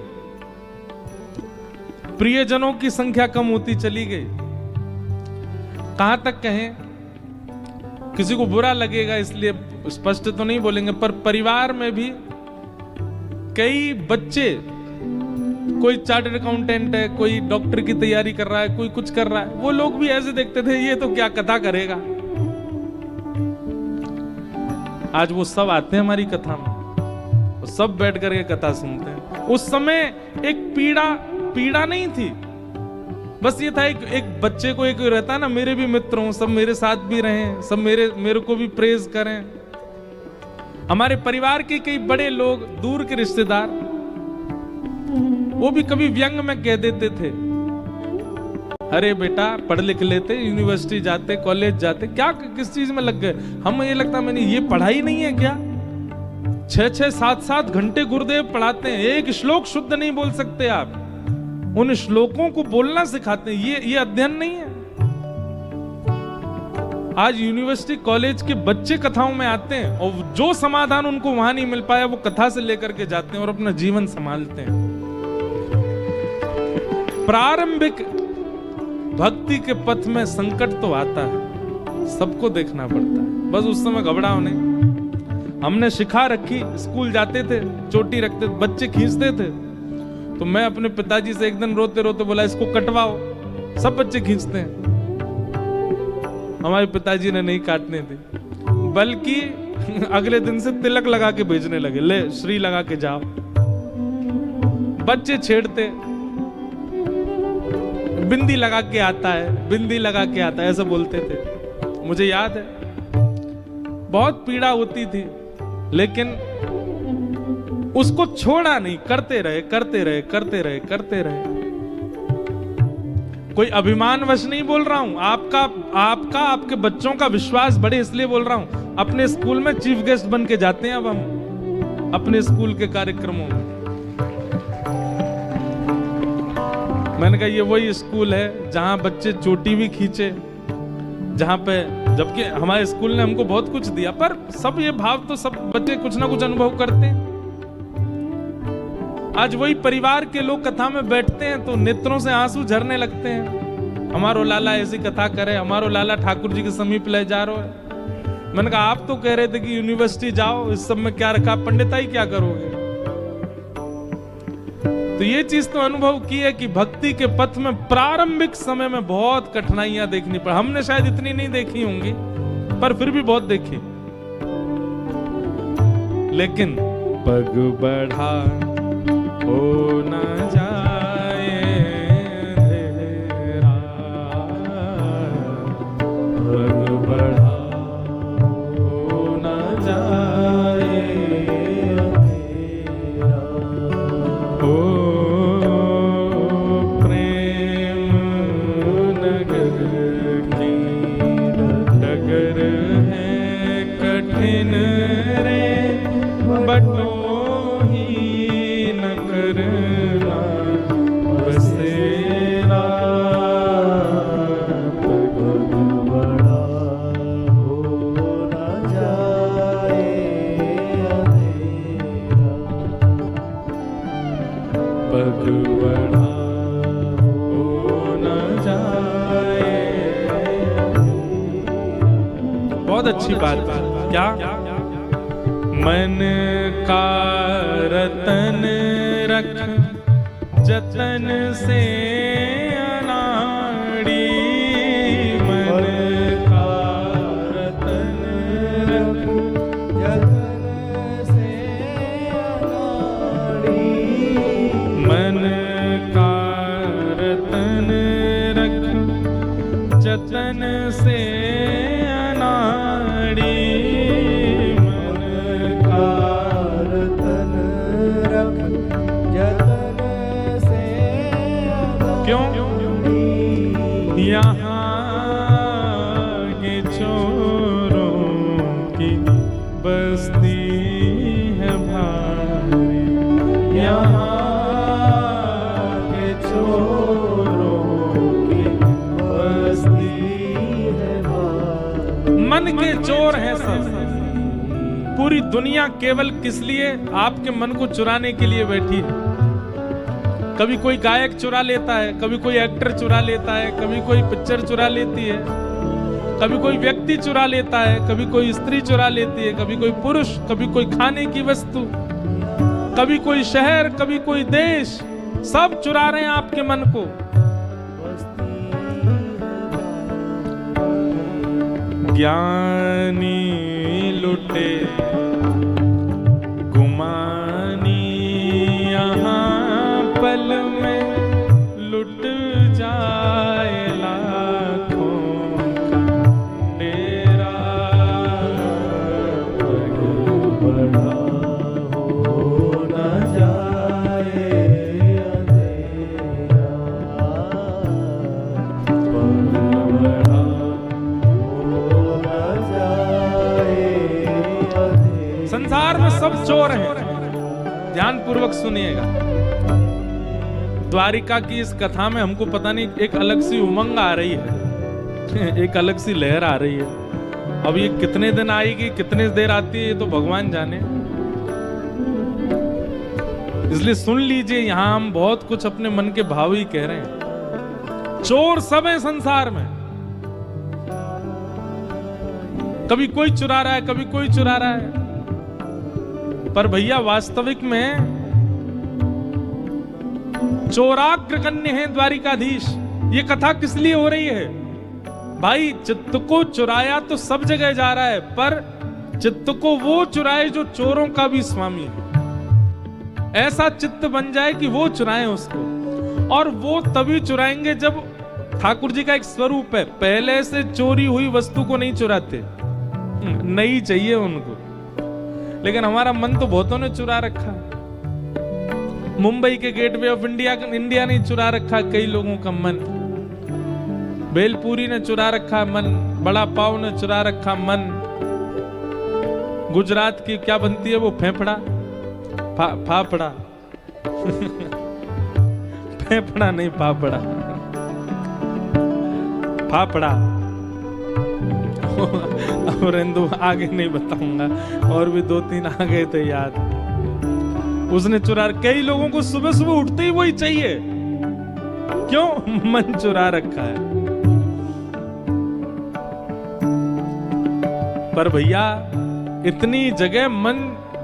प्रियजनों की संख्या कम होती चली गई। कहां तक कहें, किसी को बुरा लगेगा इसलिए स्पष्ट तो नहीं बोलेंगे, पर परिवार में भी कई बच्चे, कोई चार्टर्ड अकाउंटेंट है, कोई डॉक्टर की तैयारी कर रहा है, कोई कुछ कर रहा है, वो लोग भी ऐसे देखते थे ये तो क्या कथा करेगा। आज वो सब आते हैं हमारी कथा में, वो सब बैठ करके कथा सुनते हैं। उस समय एक पीड़ा नहीं थी, बस ये था एक बच्चे को एक रहता है ना, मेरे भी मित्र हों, सब मेरे साथ भी रहें, सब मेरे को भी प्रेज करें। हमारे परिवार के कई बड़े लोग, दूर के रिश्तेदार, वो भी कभी व्यंग में कह देते थे, अरे बेटा पढ़ लिख लेते, यूनिवर्सिटी जाते, कॉलेज जाते, क्या किस चीज में लग गए। हम ये लगता मैंने ये पढ़ाई नहीं है क्या? 6-6, 7-7 घंटे गुरुदेव पढ़ाते हैं, एक श्लोक शुद्ध नहीं बोल सकते आप, उन श्लोकों को बोलना सिखाते हैं, ये अध्ययन नहीं है। आज यूनिवर्सिटी कॉलेज के बच्चे कथाओं में आते हैं और जो समाधान उनको वहां नहीं मिल पाया वो कथा से लेकर के जाते हैं और अपना जीवन संभालते हैं। प्रारंभिक भक्ति के पथ में संकट तो आता है, सबको देखना पड़ता है, बस उस समय घबराओ नहीं। हमने सिखा रखी, स्कूल जाते थे, चोटी रखते, बच्चे खींचते थे, तो मैं अपने पिताजी से एक दिन रोते रोते बोला इसको कटवाओ, सब बच्चे खींचते हैं। हमारे पिताजी ने नहीं काटने दी, बल्कि अगले दिन से तिलक लगा के भेजने लगे, ले श्री लगा के जाओ। बच्चे छेड़ते, बिंदी लगा के आता है, बिंदी लगा के आता है, ऐसा बोलते थे। मुझे याद है बहुत पीड़ा होती थी, लेकिन उसको छोड़ा नहीं, करते रहे करते रहे करते रहे करते रहे। कोई अभिमानवश नहीं बोल रहा हूं, आपका आपके बच्चों का विश्वास बढ़े इसलिए बोल रहा हूं। अपने स्कूल में चीफ गेस्ट बन के जाते हैं अब हम अपने स्कूल के कार्यक्रमों में। मैंने कहा ये वही स्कूल है जहां बच्चे चोटी भी खींचे, जहां पे, जबकि हमारे स्कूल ने हमको बहुत कुछ दिया, पर सब ये भाव तो सब बच्चे कुछ ना कुछ अनुभव करते हैं। आज वही परिवार के लोग कथा में बैठते हैं तो नेत्रों से आंसू झरने लगते हैं, हमारो लाला ऐसी कथा करे, हमारो लाला ठाकुर जी के समीप ले जा रहा है। मैंने कहा आप तो कह रहे थे कि यूनिवर्सिटी जाओ, इस सब में क्या रखा, पंडिताई क्या करोगे? तो ये चीज तो अनुभव की है कि भक्ति के पथ में प्रारंभिक समय में बहुत कठिनाइयां देखनी पड़ी। हमने शायद इतनी नहीं देखी होंगी, पर फिर भी बहुत देखी। लेकिन पग बढ़ा हो न जाए अंधेरा, पग बढ़ा हो न जाए अंधेरा, हो प्रेम नगर की डगर है कठिन रे, बटो अच्छी बात क्या? मन का रतन रख जतन से अनाड़ी, मन का रतन रख जतन से अनाड़ी, मन का रतन रख जतन से मन के चोर हैं सब। पूरी दुनिया केवल किस लिए? आपके मन को चुराने के लिए बैठी है। कभी कोई गायक चुरा लेता है, कभी कोई एक्टर चुरा लेता है, कभी कोई पिक्चर चुरा लेती है, कभी कोई व्यक्ति चुरा लेता है, कभी कोई स्त्री चुरा लेती है, कभी कोई पुरुष, कभी कोई खाने की वस्तु, कभी कोई शहर, कभी कोई देश, सब चुरा रहे हैं आपके मन को। ज्ञानी लुटे गुमानी यहाँ पल में लुट जाए लाखों का डेरा। बड़ा हो न जाए अंधेरा, बड़ा हो न जाए अंधेरा। संसार में सब चोर हैं, ध्यान पूर्वक सुनिएगा। द्वारिका की इस कथा में हमको पता नहीं एक अलग सी उमंग आ रही है, एक अलग सी लहर आ रही है। अब ये कितने दिन आएगी, कितने देर आती है, ये तो भगवान जाने। इसलिए सुन लीजिए, यहां हम बहुत कुछ अपने मन के भाव ही कह रहे हैं। चोर सब है संसार में, कभी कोई चुरा रहा है, कभी कोई चुरा रहा है। पर भैया वास्तविक में चोराग्र कन्या है द्वारिकाधीश। ये कथा किस लिए हो रही है भाई? चित्त को चुराया तो सब जगह जा रहा है, पर चित्त को वो चुराए जो चोरों का भी स्वामी है। ऐसा चित्त बन जाए कि वो चुराए उसको। और वो तभी चुराएंगे जब ठाकुर जी का एक स्वरूप है, पहले से चोरी हुई वस्तु को नहीं चुराते, नहीं चाहिए उनको। लेकिन हमारा मन तो बहुतों ने चुरा रखा। मुंबई के गेटवे ऑफ इंडिया ने चुरा रखा कई लोगों का मन। भेलपुरी ने चुरा रखा मन, बड़ा पाव ने चुरा रखा मन। गुजरात की क्या बनती है वो फेफड़ा, फाफड़ा फेफड़ा नहीं फाफड़ा, फाफड़ा। और हिंदू आगे नहीं बताऊंगा, और भी दो तीन आ गए थे याद। उसने चुरा, कई लोगों को सुबह सुबह उठते ही वही चाहिए। क्यों? मन चुरा रखा है। पर भैया इतनी जगह मन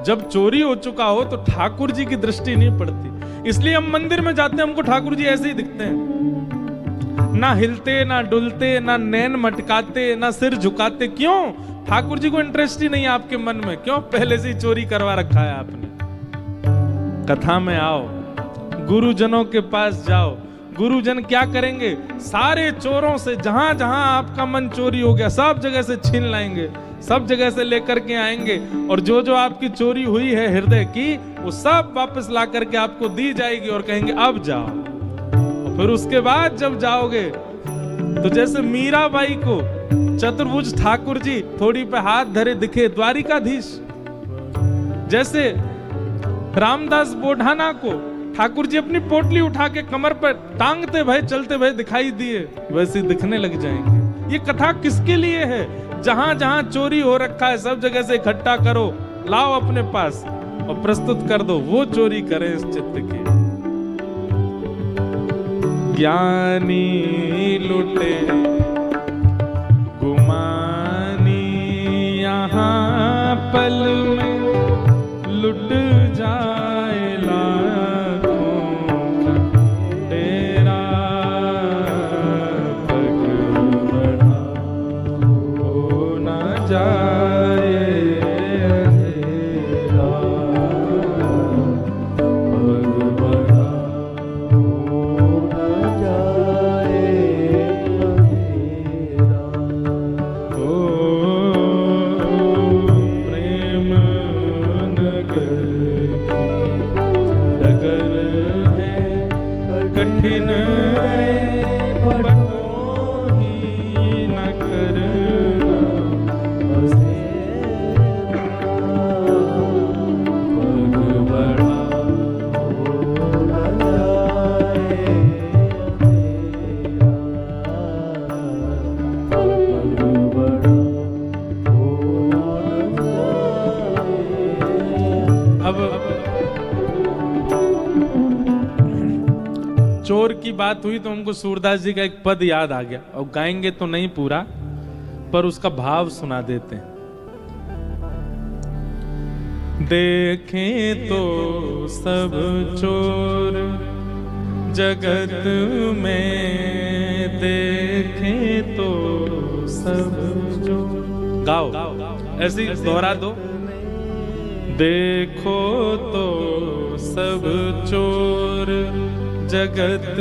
जब चोरी हो चुका हो तो ठाकुर जी की दृष्टि नहीं पड़ती। इसलिए हम मंदिर में जाते हैं, हमको ठाकुर जी ऐसे ही दिखते हैं, ना हिलते, ना डुलते, ना नैन मटकाते, ना सिर झुकाते। क्यों? ठाकुर जी को इंटरेस्ट ही नहीं है आपके मन में। क्यों? पहले से ही चोरी करवा रखा है आपने। कथा में आओ, गुरुजनों के पास जाओ। गुरुजन क्या करेंगे? सारे चोरों से, जहां जहां आपका मन चोरी हो गया, सब जगह से छीन लाएंगे, सब जगह से लेकर के आएंगे। और जो जो आपकी चोरी हुई है हृदय की, वो सब वापस ला करके आपको दी जाएगी और कहेंगे अब जाओ। और फिर उसके बाद जब जाओगे तो जैसे मीराबाई को चतुर्भुज ठाकुर जी थोड़ी पे हाथ धरे दिखे द्वारिकाधीश, जैसे रामदास बोढ़ाना को ठाकुर जी अपनी पोटली उठा के कमर पर टांगते भय चलते भय दिखाई दिए, वैसे दिखने लग जाएंगे। ये कथा किसके लिए है? जहां जहां चोरी हो रखा है सब जगह से इकट्ठा करो, लाओ अपने पास और प्रस्तुत कर दो, वो चोरी करें इस चित्त की। ज्ञानी लुटे गुमानी यहाँ पल में लुट जाए लाखों का डेरा। पग बढ़ा हो न जाए अंधेरा, पग बढ़ा हो न जाए अंधेरा। प्रेम डगर है कठिन ही न करना, पग बढ़ा हो न जाए पग बढ़ा हो न जाए। अब चोर की बात हुई तो हमको सूरदास जी का एक पद याद आ गया, और गाएंगे तो नहीं पूरा, पर उसका भाव सुना देते हैं। देखें तो सब चोर जगत में, देखें तो सब चोर। गाओ ऐसे ही दोहरा दो। देखो तो सब चोर जगत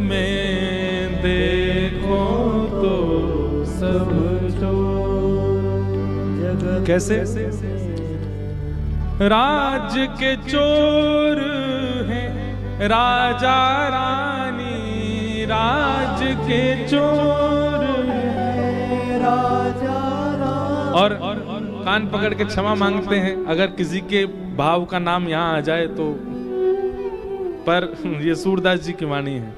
में, देखो तो सब चोर। कैसे? राज के चोर हैं राजा रानी, राज के चोर हैं राजा रानी। और कान पकड़ के क्षमा मांगते हैं अगर किसी के भाव का नाम यहाँ आ जाए तो, पर ये सूरदास जी की वाणी है।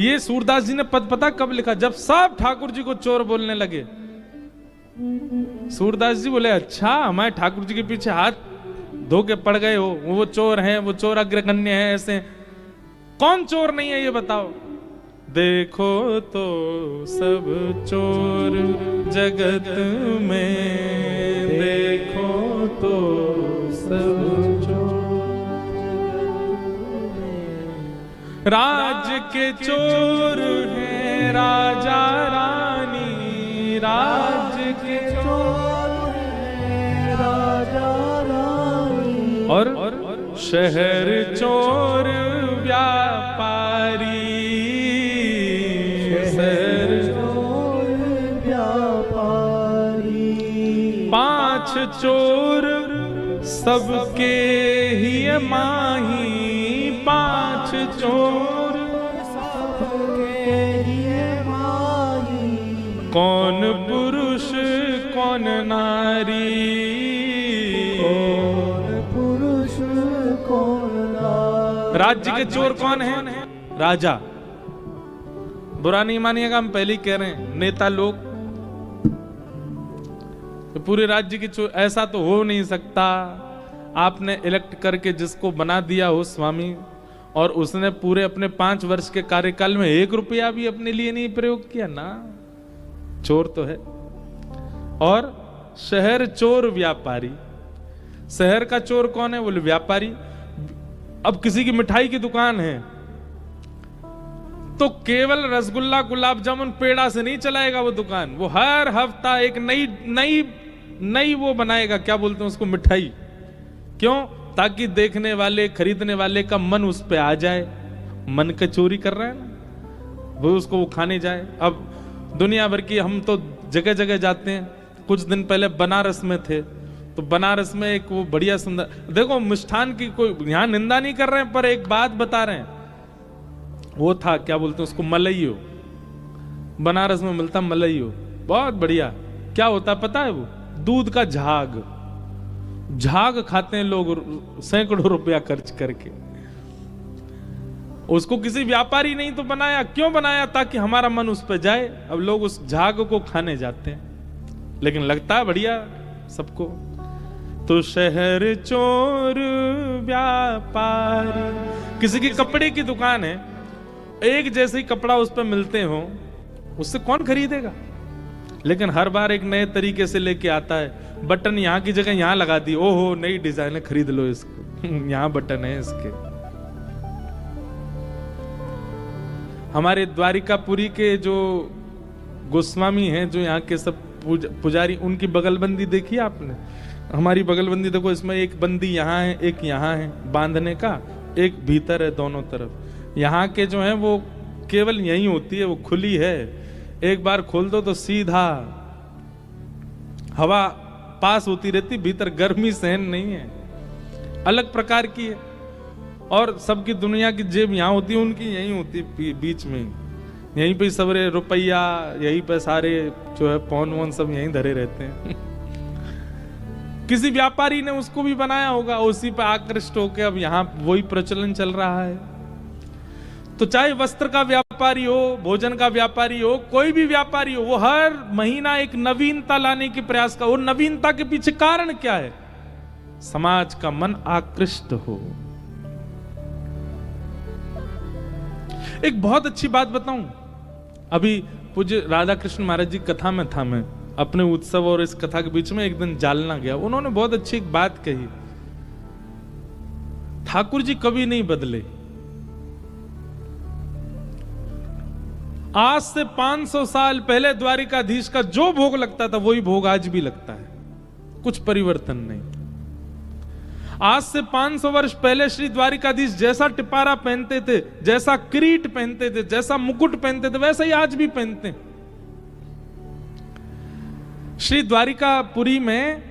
ये सूरदास जी ने पद पता कब लिखा? जब सब ठाकुर जी को चोर बोलने लगे। सूरदास जी बोले अच्छा, हमारे ठाकुर जी के पीछे हाथ धो के पड़ गए हो, वो चोर हैं, वो चोर अग्रगण्य है, ऐसे कौन चोर नहीं है ये बताओ। देखो तो सब चोर जगत में, देखो तो सब चोर। राज के चोर हैं राजा रानी, राज के चोर हैं राजा रानी। और शहर चोर व्यापारी, शहर चोर व्यापारी। पांच चोर सबके ही माही, पांच चोर सबके ही माही। कौन पुरुष कौन नारी, कौन पुरुष कौन नारी। राज्य के चोर कौन है? राजा। बुरा नहीं मानिएगा, हम पहले ही कह रहे हैं, नेता लोग तो पूरे राज्य की चोर। ऐसा तो हो नहीं सकता। आपने इलेक्ट करके जिसको बना दिया हो स्वामी, और उसने पूरे अपने 5 वर्ष के कार्यकाल में 1 रुपया भी अपने लिए नहीं प्रयोग किया ना, चोर तो है। और शहर चोर व्यापारी। शहर का चोर कौन है? बोले व्यापारी। अब किसी की मिठाई की दुकान है तो केवल रसगुल्ला गुलाब जामुन पेड़ा से नहीं चलाएगा वो दुकान, वो हर हफ्ता एक नई नई नई वो बनाएगा, क्या बोलते हैं उसको, मिठाई। क्यों? ताकि देखने वाले खरीदने वाले का मन उस पे आ जाए। मन का चोरी कर रहा है ना वो, उसको वो खाने जाए। अब दुनिया भर की हम तो जगह जगह जाते हैं। कुछ दिन पहले बनारस में थे तो बनारस में एक वो बढ़िया सुंदर, देखो मिष्ठान की कोई यहां निंदा नहीं कर रहे हैं, पर एक बात बता रहे हैं। वो था, क्या बोलते हैं उसको, मलइयो। बनारस में मिलता मलइयो, बहुत बढ़िया। क्या होता पता है? वो दूध का झाग, झाग खाते हैं लोग सैकड़ों रुपया खर्च करके। उसको किसी व्यापारी नहीं तो बनाया। क्यों बनाया? ताकि हमारा मन उस पर जाए। अब लोग उस झाग को खाने जाते हैं, लेकिन लगता है बढ़िया सबको। तो शहर चोर व्यापारी। किसी की कपड़े की दुकान है, एक जैसे ही कपड़ा उस पर मिलते हो, उससे कौन खरीदेगा? लेकिन हर बार एक नए तरीके से लेके आता है। बटन यहाँ की जगह यहाँ लगा दी, ओहो नई डिजाइन है, खरीद लो इसको। यहाँ बटन है इसके। हमारे द्वारिकापुरी के जो गोस्वामी हैं, जो यहाँ के सब पुजारी, उनकी बगलबंदी देखी आपने? हमारी बगलबंदी देखो, इसमें एक बंदी यहाँ है, एक यहाँ है बांधने का, एक भीतर है, दोनों तरफ। यहाँ के जो है वो केवल यही होती है, वो खुली है। एक बार खोल दो तो सीधा हवा पास होती रहती, भीतर गर्मी सहन नहीं है, अलग प्रकार की है। और सबकी दुनिया की जेब यहाँ होती है, उनकी यही होती है बीच में, यहीं पे सबरे रुपया, यहीं पे सारे जो है पौन वौन सब यहीं धरे रहते हैं। किसी व्यापारी ने उसको भी बनाया होगा, उसी पे आकृष्ट होकर अब यहाँ वही प्रचलन चल रहा है। तो चाहे वस्त्र का व्यापारी हो, भोजन का व्यापारी हो, कोई भी व्यापारी हो, वो हर महीना एक नवीनता लाने की प्रयास का। वो नवीनता के पीछे कारण क्या है? समाज का मन आकृष्ट हो। एक बहुत अच्छी बात बताऊं, अभी पूज्य राधा कृष्ण महाराज जी कथा में था मैं, अपने उत्सव और इस कथा के बीच में एक दिन जालना गया। उन्होंने बहुत अच्छी एक बात कही, ठाकुर जी कभी नहीं बदले। आज से 500 साल पहले द्वारिकाधीश का जो भोग लगता था वही भोग आज भी लगता है, कुछ परिवर्तन नहीं। आज से 500 वर्ष पहले श्री द्वारिकाधीश जैसा टिपारा पहनते थे, जैसा किरीट पहनते थे, जैसा मुकुट पहनते थे, वैसा ही आज भी पहनते हैं। श्री द्वारिकापुरी में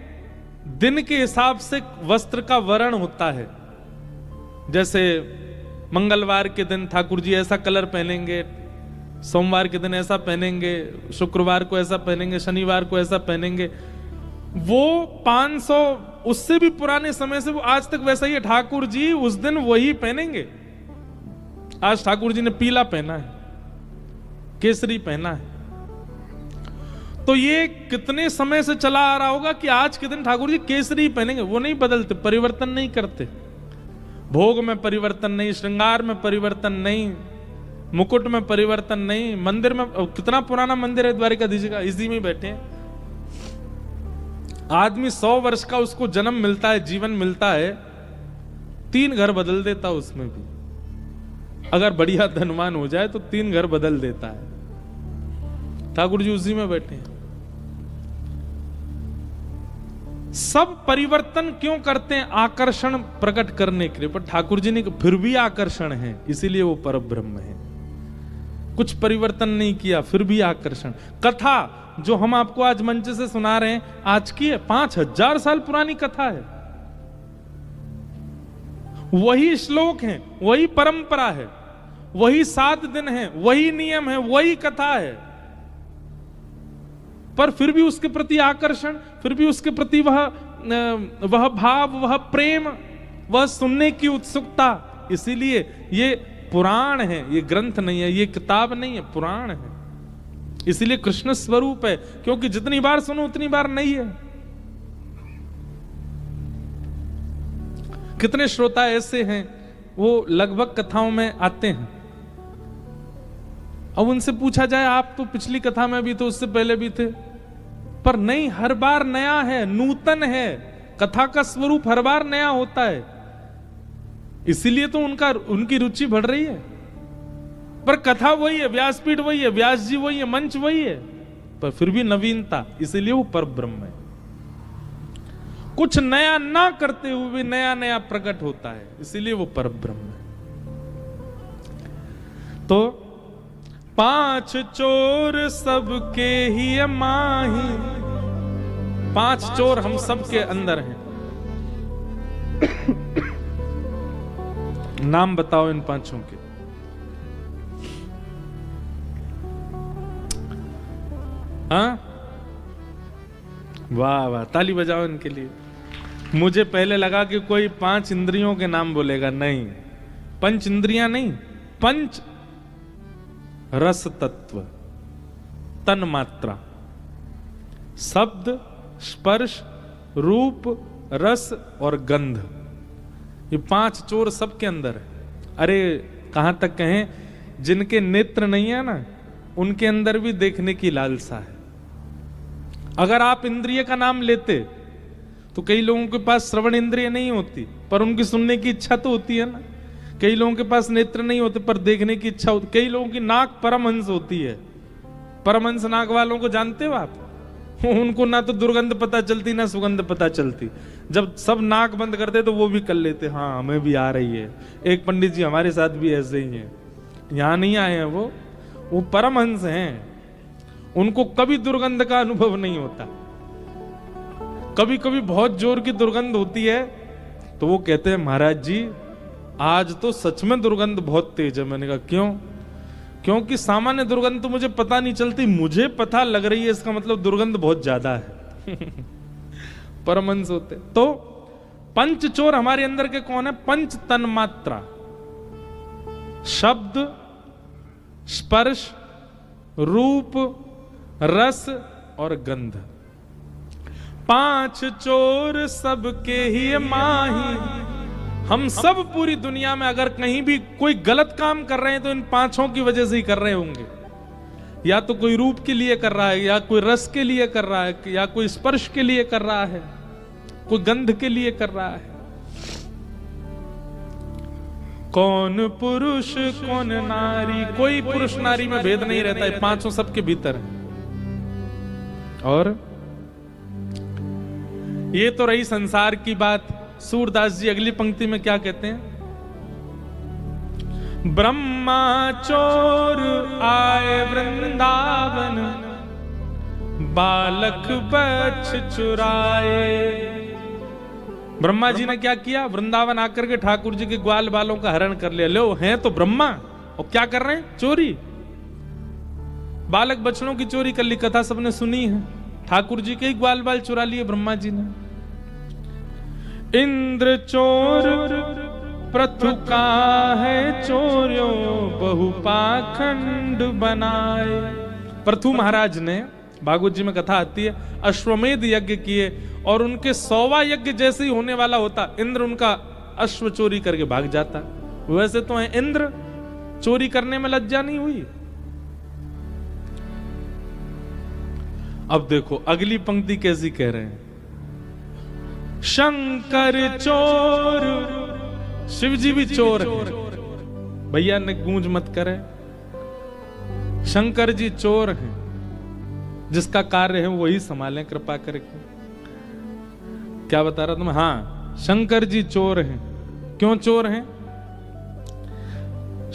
दिन के हिसाब से वस्त्र का वर्ण होता है। जैसे मंगलवार के दिन ठाकुर जी ऐसा कलर पहनेंगे, सोमवार के दिन ऐसा पहनेंगे, शुक्रवार को ऐसा पहनेंगे, शनिवार को ऐसा पहनेंगे। वो 500 उससे भी पुराने समय से वो आज तक वैसा ही है। ठाकुर जी उस दिन वही पहनेंगे। आज ठाकुर जी ने पीला पहना है, केसरी पहना है, तो ये कितने समय से चला आ रहा होगा कि आज के दिन ठाकुर जी केसरी पहनेंगे। वो नहीं बदलते, परिवर्तन नहीं करते। भोग में परिवर्तन नहीं, श्रृंगार में परिवर्तन नहीं, मुकुट में परिवर्तन नहीं। मंदिर में कितना पुराना मंदिर है द्वारिकाधीश का, इसी में बैठे हैं। आदमी 100 वर्ष का उसको जन्म मिलता है, जीवन मिलता है, 3 घर बदल देता उसमें भी। अगर बढ़िया धनवान हो जाए तो 3 घर बदल देता है। ठाकुर जी उसी में बैठे हैं। सब परिवर्तन क्यों करते हैं? आकर्षण प्रकट करने के लिए। पर ठाकुर जी ने फिर भी आकर्षण है, इसीलिए वो परब्रह्म है। कुछ परिवर्तन नहीं किया, फिर भी आकर्षण। कथा जो हम आपको आज मंच से सुना रहे हैं आज की है, 5000 साल पुरानी कथा है। वही श्लोक हैं, वही परंपरा है, वही 7 दिन है, वही नियम है, वही कथा है, पर फिर भी उसके प्रति आकर्षण, फिर भी उसके प्रति वह भाव, वह प्रेम, वह सुनने की उत्सुकता। इसीलिए ये पुराण है, ये ग्रंथ नहीं है, ये किताब नहीं है, पुराण है। इसीलिए कृष्ण स्वरूप है, क्योंकि जितनी बार सुनो उतनी बार नहीं है। कितने श्रोता ऐसे हैं वो लगभग कथाओं में आते हैं, अब उनसे पूछा जाए आप तो पिछली कथा में भी थे, उससे पहले भी थे, पर नहीं, हर बार नया है, नूतन है। कथा का स्वरूप हर बार नया होता है, इसीलिए तो उनकी रुचि बढ़ रही है। पर कथा वही है, व्यासपीठ वही है, व्यास जी वही है, मंच वही है, पर फिर भी नवीनता, इसीलिए वो परब्रह्म है। कुछ नया ना करते हुए भी नया नया प्रकट होता है, इसीलिए वो परब्रह्म है। तो 5 चोर सबके ही माही, 5 चोर हम सबके अंदर हैं। नाम बताओ इन 5 के। हाँ, वाह वाह, ताली बजाओ इनके लिए। मुझे पहले लगा कि कोई 5 इंद्रियों के नाम बोलेगा, नहीं, 5 इंद्रियां नहीं, 5 रस तत्व, तन मात्रा, शब्द, स्पर्श, रूप, रस और गंध, ये 5 चोर सबके अंदर है। अरे कहां तक कहें, जिनके नेत्र नहीं है ना, उनके अंदर भी देखने की लालसा है। अगर आप इंद्रिय का नाम लेते तो कई लोगों के पास श्रवण इंद्रिय नहीं होती, पर उनकी सुनने की इच्छा तो होती है ना। कई लोगों के पास नेत्र नहीं होते, पर देखने की इच्छा होती। कई लोगों की नाक परमहंस होती है। परमहंस नाक वालों को जानते हो आप? उनको ना तो दुर्गंध पता चलती, ना सुगंध पता चलती। जब सब नाक बंद करते तो वो भी कर लेते, हाँ हमें भी आ रही है। एक पंडित जी हमारे साथ भी ऐसे ही हैं, यहां नहीं आए हैं, वो परमहंस हैं, उनको कभी दुर्गंध का अनुभव नहीं होता। कभी कभी बहुत जोर की दुर्गंध होती है तो वो कहते हैं महाराज जी आज तो सच में दुर्गंध बहुत तेज है। मैंने कहा क्यों? क्योंकि सामान्य दुर्गंध तो मुझे पता नहीं चलती, मुझे पता लग रही है, इसका मतलब दुर्गंध बहुत ज्यादा है। परमहंस होते। तो 5 चोर हमारे अंदर के कौन है? 5 तन मात्रा, शब्द, स्पर्श, रूप, रस और गंध। 5 चोर सबके ही माही। हम सब पूरी दुनिया में अगर कहीं भी कोई गलत काम कर रहे हैं तो इन 5 की वजह से ही कर रहे होंगे। या तो कोई रूप के लिए कर रहा है, या कोई रस के लिए कर रहा है, या कोई स्पर्श के लिए कर रहा है, कोई गंध के लिए कर रहा है। कौन पुरुष कौन नारी, कोई पुरुष नारी में भेद नहीं रहता है, पांचों सबके भीतर है। और ये तो रही संसार की बात। सूरदास जी अगली पंक्ति में क्या कहते हैं? ब्रह्मा चोर आए वृंदावन, बालक बच्छ चुराए। ब्रह्मा जी ने क्या किया? वृंदावन आकर के ठाकुर जी के ग्वाल बालों का हरण कर लिया। लो हैं तो ब्रह्मा, और क्या कर रहे हैं? चोरी। बालक बच्चों की चोरी कर ली, कथा सबने सुनी है। ठाकुर जी के ही ग्वाल बाल चुरा लिए ब्रह्मा जी ने। इंद्र चोर पृथु का है चोर्यो, बहु पाखंड बनाए। पृथु महाराज ने, भागवत जी में कथा आती है, अश्वमेध यज्ञ किए और उनके 100वां यज्ञ जैसे ही होने वाला होता, इंद्र उनका अश्व चोरी करके भाग जाता। वैसे तो है इंद्र, चोरी करने में लज्जा नहीं हुई। अब देखो अगली पंक्ति कैसी कह रहे हैं? शंकर चोर, शिव जी भी चोर है। भैया ने गूंज मत करे, शंकर जी चोर हैं। जिसका कार्य है वही संभालें कृपा करके। क्या बता रहा तुम? हाँ, शंकर जी चोर हैं। क्यों चोर हैं?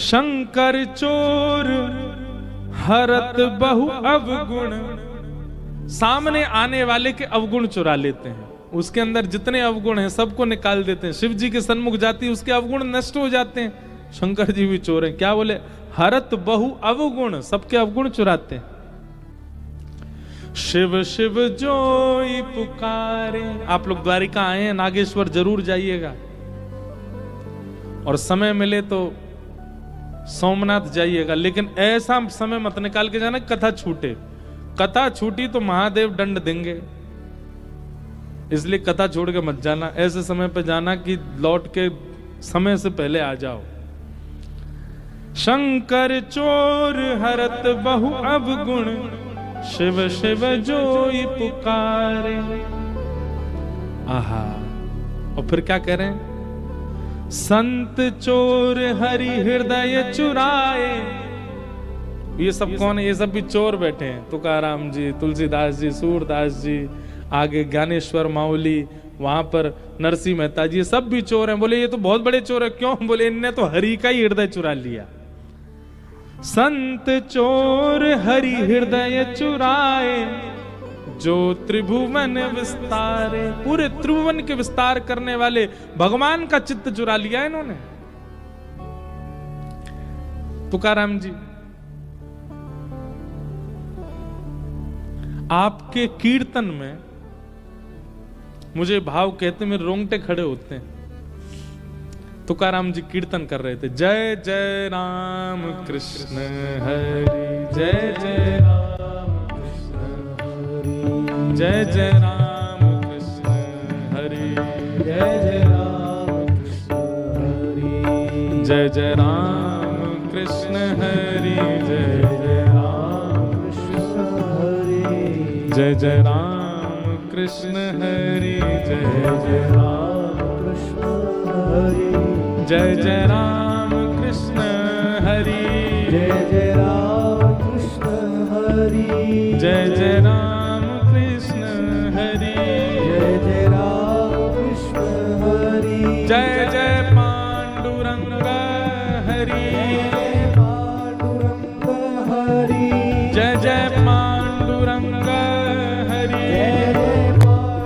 शंकर चोर हरत बहु अवगुण, सामने आने वाले के अवगुण चुरा लेते हैं। उसके अंदर जितने अवगुण हैं सबको निकाल देते हैं। शिव जी के सन्मुख जाती उसके अवगुण नष्ट हो जाते हैं। शंकर जी भी चोर हैं। क्या बोले? हरत बहु अवगुण, सबके अवगुण चुराते हैं। शिव शिव जोई पुकारे। आप लोग द्वारिका आए हैं, नागेश्वर जरूर जाइएगा, और समय मिले तो सोमनाथ जाइएगा। लेकिन ऐसा समय मत निकाल के जाना कथा छूटे। कथा छूटी तो महादेव दंड देंगे, इसलिए कथा छोड़ के मत जाना। ऐसे समय पे जाना कि लौट के समय से पहले आ जाओ। शंकर चोर हरत बहु अवगुण, शिव शिव जोई पुकारे। आहा, और फिर क्या कह रहे हैं? संत चोर हरि हृदय चुराए। ये सब कौन है? ये सब भी चोर बैठे हैं। तुकाराम जी, तुलसीदास जी, सूरदास जी, आगे ज्ञानेश्वर माउली, वहां पर नरसिंह मेहता जी, सब भी चोर हैं। बोले ये तो बहुत बड़े चोर है। क्यों? बोले इनने तो हरि का ही हृदय चुरा लिया। संत चोर हरि हृदय चुराए, जो त्रिभुवन विस्तारे। पूरे त्रिभुवन के विस्तार करने वाले भगवान का चित्त चुरा लिया इन्होंने। तुकाराम जी, आपके कीर्तन में मुझे भाव कहते मेरे रोंगटे खड़े होते हैं। तुकाराम जी कीर्तन कर रहे थे, जय जय राम कृष्ण हरि, जय जय राम कृष्ण हरि, जय जय राम कृष्ण हरि, जय जय राम कृष्ण हरि, जय जय राम कृष्ण हरि, जय जय राम कृष्ण हरि, जय जय राम कृष्ण हरि, जय जय राम कृष्ण हरि, जय जय राम कृष्ण हरि, जय जय राम कृष्ण हरि, जय जय राम कृष्ण हरि, जय जय राम कृष्ण हरि, जय जय पांडुरंग हरि, जय पांडुरंग हरि, जय जय पांडुरंग हरि, जय जय पांडुरंग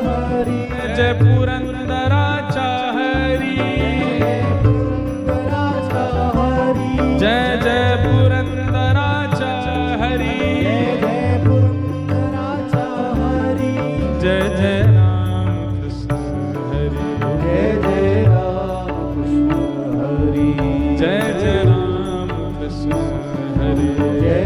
हरि, जय पुरंदराचा हरि, जय जय पुरंदराचा हरि, जय पुरंदराचा हरि, जय जय राम कृष्ण हरि, जय जय राम कृष्ण हरि, जय जय राम कृष्ण हरि, जय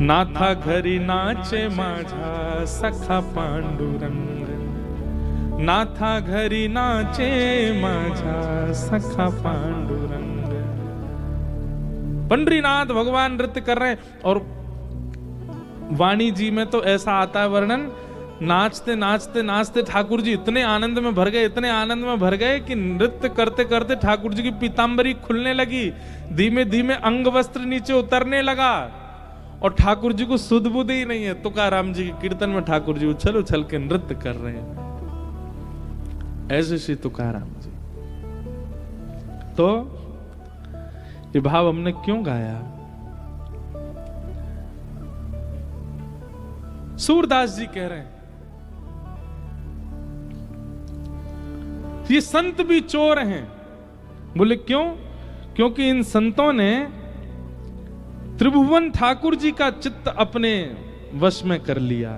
नाथा घरी नाचे माझा सखा पांडुरंग, नाथा घरी नाचे माझा सखा पांडुरंग। पंडरीनाथ भगवान नृत्य कर रहे हैं, और वाणी जी में तो ऐसा आता है वर्णन, नाचते नाचते नाचते ठाकुर जी इतने आनंद में भर गए, इतने आनंद में भर गए कि नृत्य करते करते ठाकुर जी की पीतांबरी खुलने लगी, धीमे धीमे अंग वस्त्र नीचे उतरने लगा, और ठाकुर जी को सुध बुध ही नहीं है। तुकाराम जी के कीर्तन में ठाकुर जी उछल उछल के नृत्य कर रहे हैं, ऐसे श्री तुकाराम जी। तो ये भाव हमने क्यों गाया? सूरदास जी कह रहे हैं ये संत भी चोर हैं। बोले क्यों? क्योंकि इन संतों ने त्रिभुवन ठाकुर जी का चित्त अपने वश में कर लिया।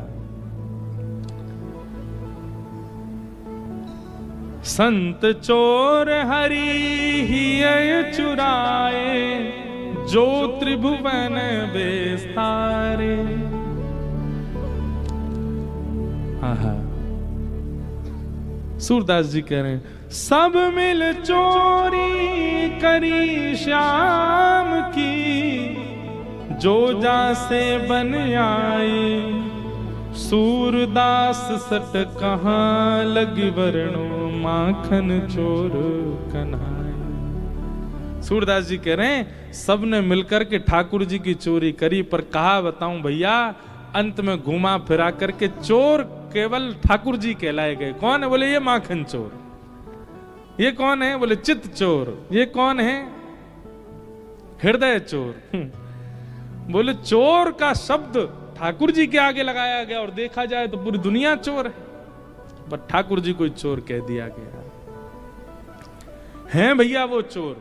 संत चोर हरि ही चुराए, जो त्रिभुवन बेस्तारे। आहा, सूरदास जी कह रहे हैं सब मिल चोरी करी श्याम की, जो जा से बन आए, सूरदास सट कहाँ लगी वर्णो, माखन चोर कन्हाई। सूरदास जी कह रहे हैं सबने मिलकर के ठाकुर जी की चोरी करी, पर कहा बताऊं भैया, अंत में घुमा फिरा करके चोर केवल ठाकुर जी कहलाए गए। कौन है? बोले ये माखन चोर। ये कौन है? बोले चित्त चोर। ये कौन है? हृदय चोर। बोले चोर का शब्द ठाकुर जी के आगे लगाया गया, और देखा जाए तो पूरी दुनिया चोर है, पर ठाकुर जी को चोर कह दिया गया है। भैया वो चोर,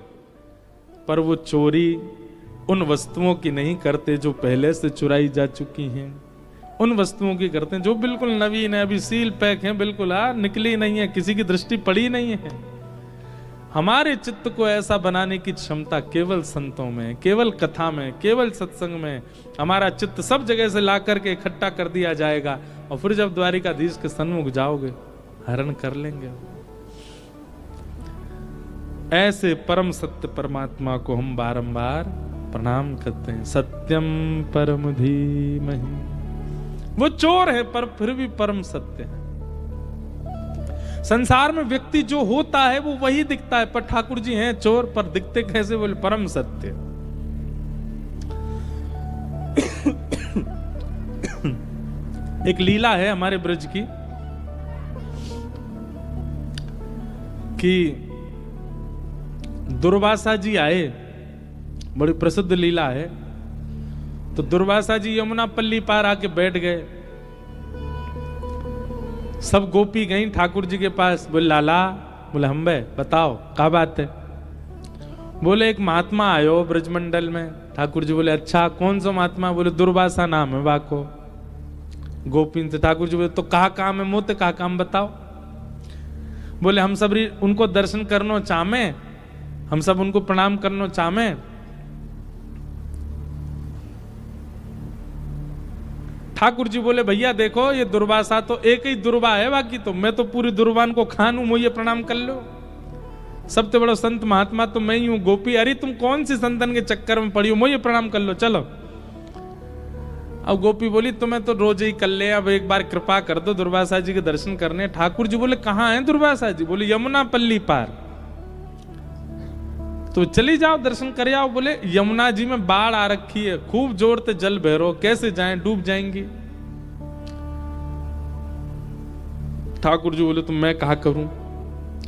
पर वो चोरी उन वस्तुओं की नहीं करते जो पहले से चुराई जा चुकी हैं, उन वस्तुओं की करते हैं जो बिल्कुल नवीन है, अभी सील पैक है, बिल्कुल निकली नहीं है, किसी की दृष्टि पड़ी नहीं है। हमारे चित्त को ऐसा बनाने की क्षमता केवल संतों में, केवल कथा में, केवल सत्संग में। हमारा चित्त सब जगह से ला करके इकट्ठा कर दिया जाएगा, और फिर जब द्वारिकाधीश के सन्मुख जाओगे हरण कर लेंगे। ऐसे परम सत्य परमात्मा को हम बारंबार प्रणाम करते हैं। सत्यम परम धीमहि। वो चोर है पर फिर भी परम सत्य है। संसार में व्यक्ति जो होता है वो वही दिखता है, पर ठाकुर जी हैं चोर, पर दिखते कैसे? बोले परम सत्य। एक लीला है हमारे ब्रज की कि दुर्वासा जी आए, बड़ी प्रसिद्ध लीला है। तो दुर्वासा जी यमुना पल्ली पार आके बैठ गए। सब गोपी गई ठाकुर जी के पास, बोले लाला, बोले हम बे बताओ क्या बात है? बोले एक महात्मा आयो ब्रजमंडल में। ठाकुर जी बोले अच्छा कौन सा महात्मा? बोले दुर्वासा नाम है बाको। गोपी से ठाकुर जी बोले तो कहा काम है? मोते कहा काम बताओ। बोले हम सब उनको दर्शन करनो चामे, हम सब उनको प्रणाम करनो चामे। ठाकुर जी बोले भैया देखो ये दुर्वासा तो एक ही दुर्वा है, बाकी तो मैं तो पूरी दुर्वान को खान हूं, मुझे प्रणाम कर लो। सबसे बड़ा संत महात्मा तो मैं ही हूं। गोपी अरे तुम कौन सी संतन के चक्कर में पड़ी हो, मुझे प्रणाम कर लो चलो। अब गोपी बोली तुम्हें तो रोज ही कर ले, अब एक बार कृपा कर दो दुर्वासा जी के दर्शन करने। ठाकुर जी बोले कहां है दुर्वासा जी? बोले यमुना पल्ली पार। तो चली जाओ दर्शन कर आओ। बोले यमुना जी में बाढ़ आ रखी है, खूब जोर से जल बह रहा, कैसे जाएं, डूब जाएंगी। ठाकुर जी बोले तो मैं कहा करूं,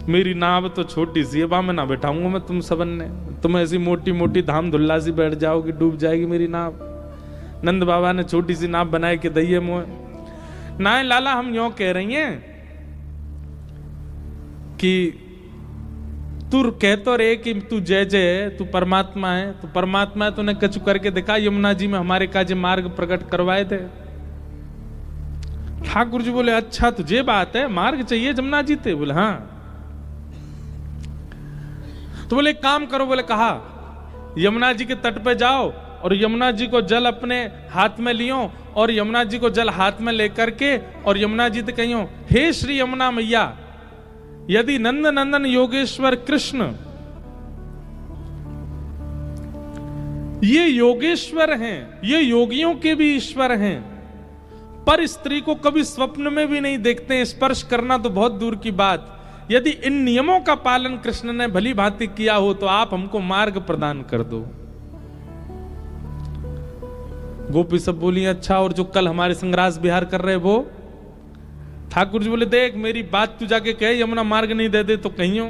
मेरी नाव तो छोटी सी है, वहां में ना बैठाऊंगा मैं तुम सबन ने। तुम ऐसी मोटी मोटी धाम धुल्ला सी बैठ जाओगी, डूब जाएगी मेरी नाव। नंद बाबा ने छोटी सी नाव बनाए के दइए मोह ना। लाला हम यूं कह रही हैं कि तू कह तो रे कि तू जय जय, तू परमात्मा है, तू परमात्मा है, तूने कछु करके दिखा। यमुना जी में हमारे काजे मार्ग प्रकट करवाए थे। ठाकुर जी बोले अच्छा तुझे बात है, मार्ग चाहिए जमुना जी थे? बोले हाँ। तो बोले काम करो। बोले कहा यमुना जी के तट पे जाओ और यमुना जी को जल अपने हाथ में लियो और यमुना जी को जल हाथ में लेकर के और यमुना जी से कहियो, हे श्री यमुना मैया, यदि नंद नंदन योगेश्वर कृष्ण ये योगेश्वर हैं, ये योगियों के भी ईश्वर हैं, पर स्त्री को कभी स्वप्न में भी नहीं देखते हैं, स्पर्श करना तो बहुत दूर की बात। यदि इन नियमों का पालन कृष्ण ने भली भांति किया हो तो आप हमको मार्ग प्रदान कर दो। गोपी सब बोली, अच्छा, और जो कल हमारे संग रास विहार कर रहे वो? ठाकुर जी बोले, देख मेरी बात तू जाके कहे, यमुना मार्ग नहीं दे दे तो कहियो।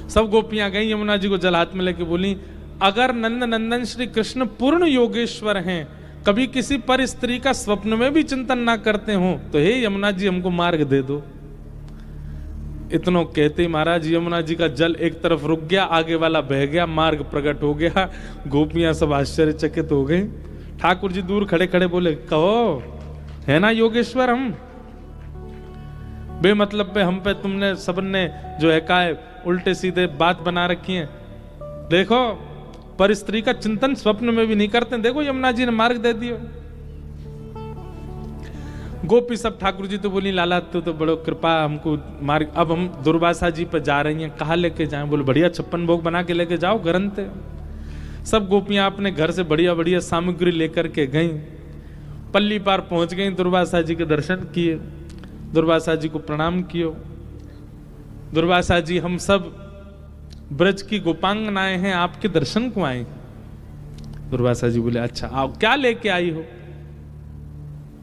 सब गोपियां गई, यमुना जी को जल हाथ में लेके बोली, अगर नंद नंदन श्री कृष्ण पूर्ण योगेश्वर हैं, कभी किसी पर स्त्री का स्वप्न में भी चिंतन ना करते हो, तो हे यमुना जी हमको मार्ग दे दो। इतनो कहते ही महाराज यमुना जी का जल एक तरफ रुक गया, आगे वाला बह गया, मार्ग प्रकट हो गया। गोपियां सब आश्चर्यचकित हो गई। ठाकुर जी दूर खड़े खड़े बोले, कहो है ना योगेश्वर हम? बेमतलब पे हम पे तुमने सबने जो है का उल्टे सीधे बात बना रखी है। देखो पर स्त्री का चिंतन स्वप्न में भी नहीं करते, देखो यमुना जी ने मार्ग दे दियो। गोपी सब ठाकुर जी तो बोली, लाला तो बड़ो कृपा हमको मार्ग। अब हम दुर्वासा जी पे जा रही हैं, कहाँ लेके जाएं? बोले, बढ़िया 56 भोग बना के लेके जाओ ग्रंथ। सब गोपियां अपने घर से बढ़िया बढ़िया सामग्री लेकर के गईं। पल्ली पार पहुंच गईं, दुर्वासा जी के दर्शन किए, दुर्वासा जी को प्रणाम कियो। दुर्वासा जी, हम सब ब्रज की गोपांगनाएं हैं, आपके दर्शन को आए। दुर्वासा जी बोले, अच्छा आओ, क्या लेके आई हो?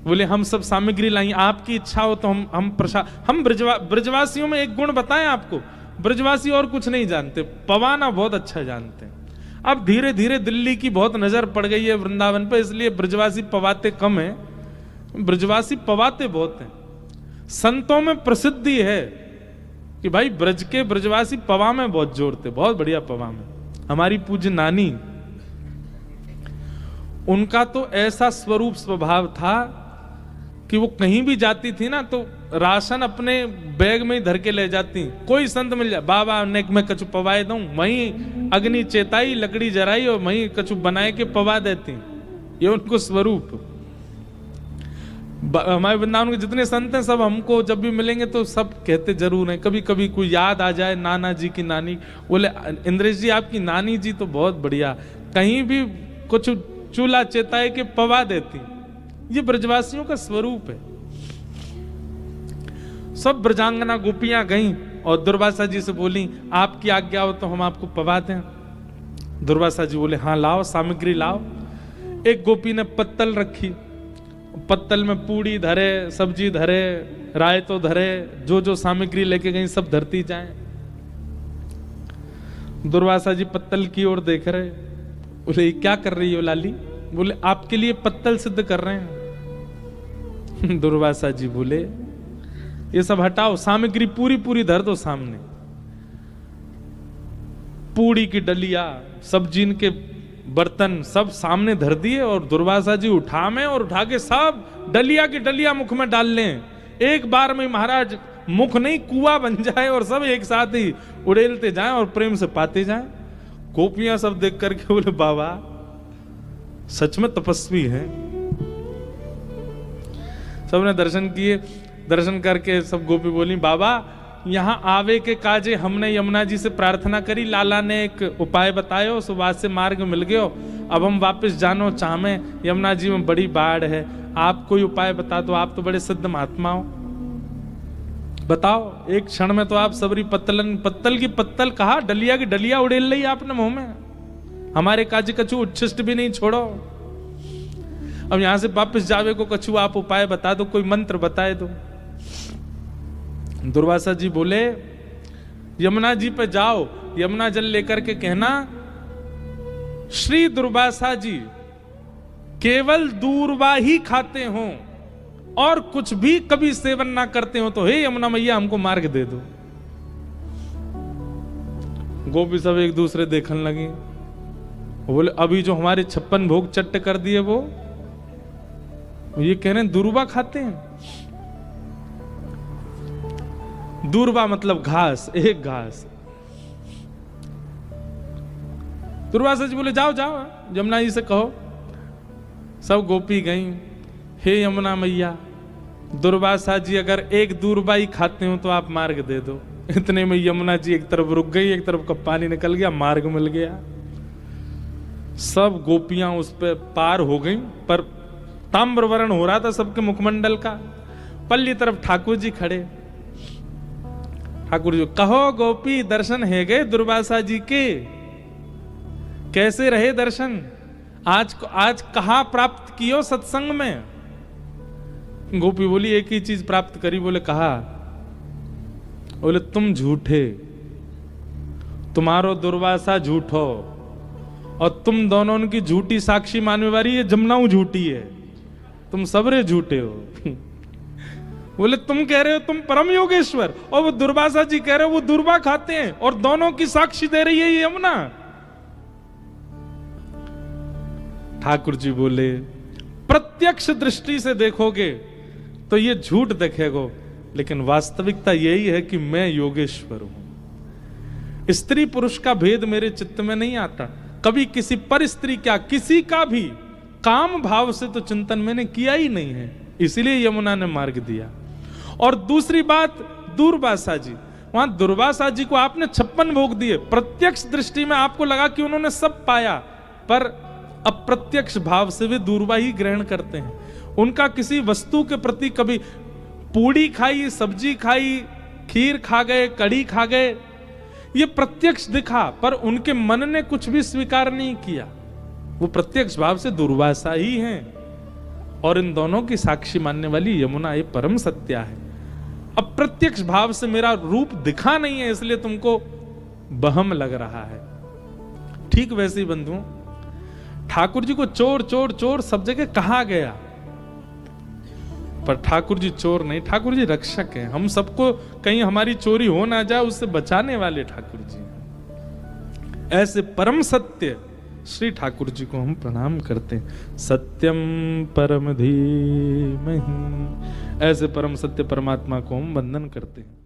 बोले, हम सब सामग्री लाई, आपकी इच्छा हो तो हम ब्रजवासियों में एक गुण बताएं आपको, ब्रजवासी और कुछ नहीं जानते, पवाना बहुत अच्छा जानते हैं। अब धीरे धीरे दिल्ली की बहुत नजर पड़ गई है वृंदावन पे, इसलिए ब्रजवासी पवाते कम है, ब्रजवासी पवाते बहुत हैं। संतों में प्रसिद्धि है कि भाई ब्रज के ब्रजवासी पवा में बहुत जोड़ते, बहुत बढ़िया पवा में। हमारी पूज्य नानी, उनका तो ऐसा स्वरूप स्वभाव था कि वो कहीं भी जाती थी ना तो राशन अपने बैग में ही धर के ले जाती। कोई संत मिल जाए, बाबा नेक में कछु पवाए दूं, वहीं अग्नि चेताई, लकड़ी जराई और वहीं कछु बनाए के पवा देती। ये उनको स्वरूप। हमारे वृंदावन के जितने संत हैं सब हमको जब भी मिलेंगे तो सब कहते जरूर हैं, कभी कभी कोई याद आ जाए नाना जी की नानी, बोले इंद्रेश जी आपकी नानी जी तो बहुत बढ़िया, कहीं भी कुछ चूल्हा चेताए के पवा देती। ये ब्रजवासियों का स्वरूप है। सब ब्रजांगना गोपियां गईं और दुर्वासा जी से बोली, आपकी आज्ञा हो तो हम आपको पवा दें। दुर्वासा जी बोले, हाँ लाओ, सामग्री लाओ। एक गोपी ने पत्तल रखी, पत्तल में पूड़ी धरे, सब्जी धरे, रायतो धरे, जो जो सामग्री लेके गई सब धरती जाए। दुर्वासा जी पत्तल की ओर देख रहे, बोले क्या कर रही हो लाली? बोले आपके लिए पत्तल सिद्ध कर रहे हैं। दुर्वासा जी बोले ये सब हटाओ, सामग्री पूरी पूरी धर दो सामने। पूड़ी की डलिया, सब्जी के बर्तन सब सामने धर दिए और दुर्वासा जी उठा में और उठा के सब डलिया की डलिया मुख में डाल लें। एक बार में महाराज मुख नहीं कुआं बन जाए और सब एक साथ ही उड़ेलते जाएं और प्रेम से पाते जाएं। गोपियां सब देख करके बोले, बाबा सच में तपस्वी हैं। सबने दर्शन किए, दर्शन करके सब गोपी बोली, बाबा यहाँ आवे के काजे हमने यमुना जी से प्रार्थना करी, लाला ने एक उपाय बतायो, सुबास से मार्ग मिल गयो, अब हम वापस जानो चाहमे, यमुना जी में बड़ी बाढ़ है, आप कोई उपाय बता दो, आप तो बड़े सिद्ध महात्मा हो, बताओ। एक क्षण में तो आप सबरी पत्तल की पत्तल कहा, डलिया की डलिया उड़ेल ली आपने मुंह में, हमारे काजी कछु उच्छिष्ट भी नहीं छोड़ो। अब यहां से वापस जावे को कछु आप उपाय बता दो, कोई मंत्र बताए दो। दुर्वासा जी बोले, यमुना जी पे जाओ, यमुना जल लेकर के कहना, श्री दुर्वासा जी केवल दूरवा ही खाते हो और कुछ भी कभी सेवन ना करते हो, तो हे यमुना मैया हमको मार्ग दे दो। गोपी सब एक दूसरे देखने लगे, बोले अभी जो हमारे 56 भोग चट्ट कर दिए वो ये कह रहे हैं दूरवा खाते हैं। दूरवा मतलब घास, एक घास। दुर्वासा जी बोले जाओ जाओ यमुना जी से कहो। सब गोपी गईं, हे यमुना मैया, दुर्वासा जी अगर एक दूरबाई खाते हो तो आप मार्ग दे दो। इतने में यमुना जी एक तरफ रुक गई, एक तरफ का पानी निकल गया, मार्ग मिल गया। सब गोपियां उस पे पार हो गईं, पर ताम्रवर्ण हो रहा था सबके मुखमंडल का। पल्ली तरफ ठाकुर जी खड़े। ठाकुर जी कहो गोपी दर्शन है गए दुर्वासा जी के, कैसे रहे दर्शन? आज कहां प्राप्त कियो सत्संग में? गोपी बोली एक ही चीज प्राप्त करी। बोले कहा? बोले तुम झूठे, तुम्हारो दुर्वासा झूठो, और तुम दोनों की झूठी साक्षी मानने वाली, ये जमुनाऊ झूठी है, तुम सबरे झूठे हो। बोले तुम कह रहे हो तुम परम योगेश्वर, और वो दुर्वासा जी कह रहे हो वो दुर्वा खाते हैं, और दोनों की साक्षी दे रही है ये यमुना। ठाकुर जी बोले प्रत्यक्ष दृष्टि से देखोगे तो ये झूठ दिखेगा, लेकिन वास्तविकता यही है कि मैं योगेश्वर हूं। स्त्री पुरुष का भेद मेरे चित्त में नहीं आता। कभी किसी पर स्त्री क्या किसी का भी काम भाव से तो चिंतन मैंने किया ही नहीं है, इसलिए यमुना ने मार्ग दिया। और दूसरी बात, दुर्वासा जी, वहां दुर्वासा जी को आपने 56 भोग दिए। प्रत्यक्ष दृष्टि में आपको लगा कि उन्होंने सब पाया, पर अप्रत्यक्ष भाव से वे दूरवा ही ग्रहण करते हैं। उनका किसी वस्तु के प्रति कभी पूड़ी खाई, सब्जी खाई, खीर खा गए, कड़ी खा गए, ये प्रत्यक्ष दिखा, पर उनके मन ने कुछ भी स्वीकार नहीं किया। वो प्रत्यक्ष भाव से दुर्वासा ही हैं, और इन दोनों की साक्षी मानने वाली यमुना ये परम सत्या है। अप्रत्यक्ष भाव से मेरा रूप दिखा नहीं है, इसलिए तुमको बहम लग रहा है। ठीक वैसे ही बंधुओं, ठाकुर जी को चोर चोर चोर सब जगह कहा गया, पर ठाकुर जी चोर नहीं, ठाकुर जी रक्षक हैं। हम सबको कहीं हमारी चोरी हो ना जाए उससे बचाने वाले ठाकुर जी। ऐसे परम सत्य श्री ठाकुर जी को हम प्रणाम करते हैं। सत्यम परम धीमहि, ऐसे परम सत्य परमात्मा को हम वंदन करते हैं।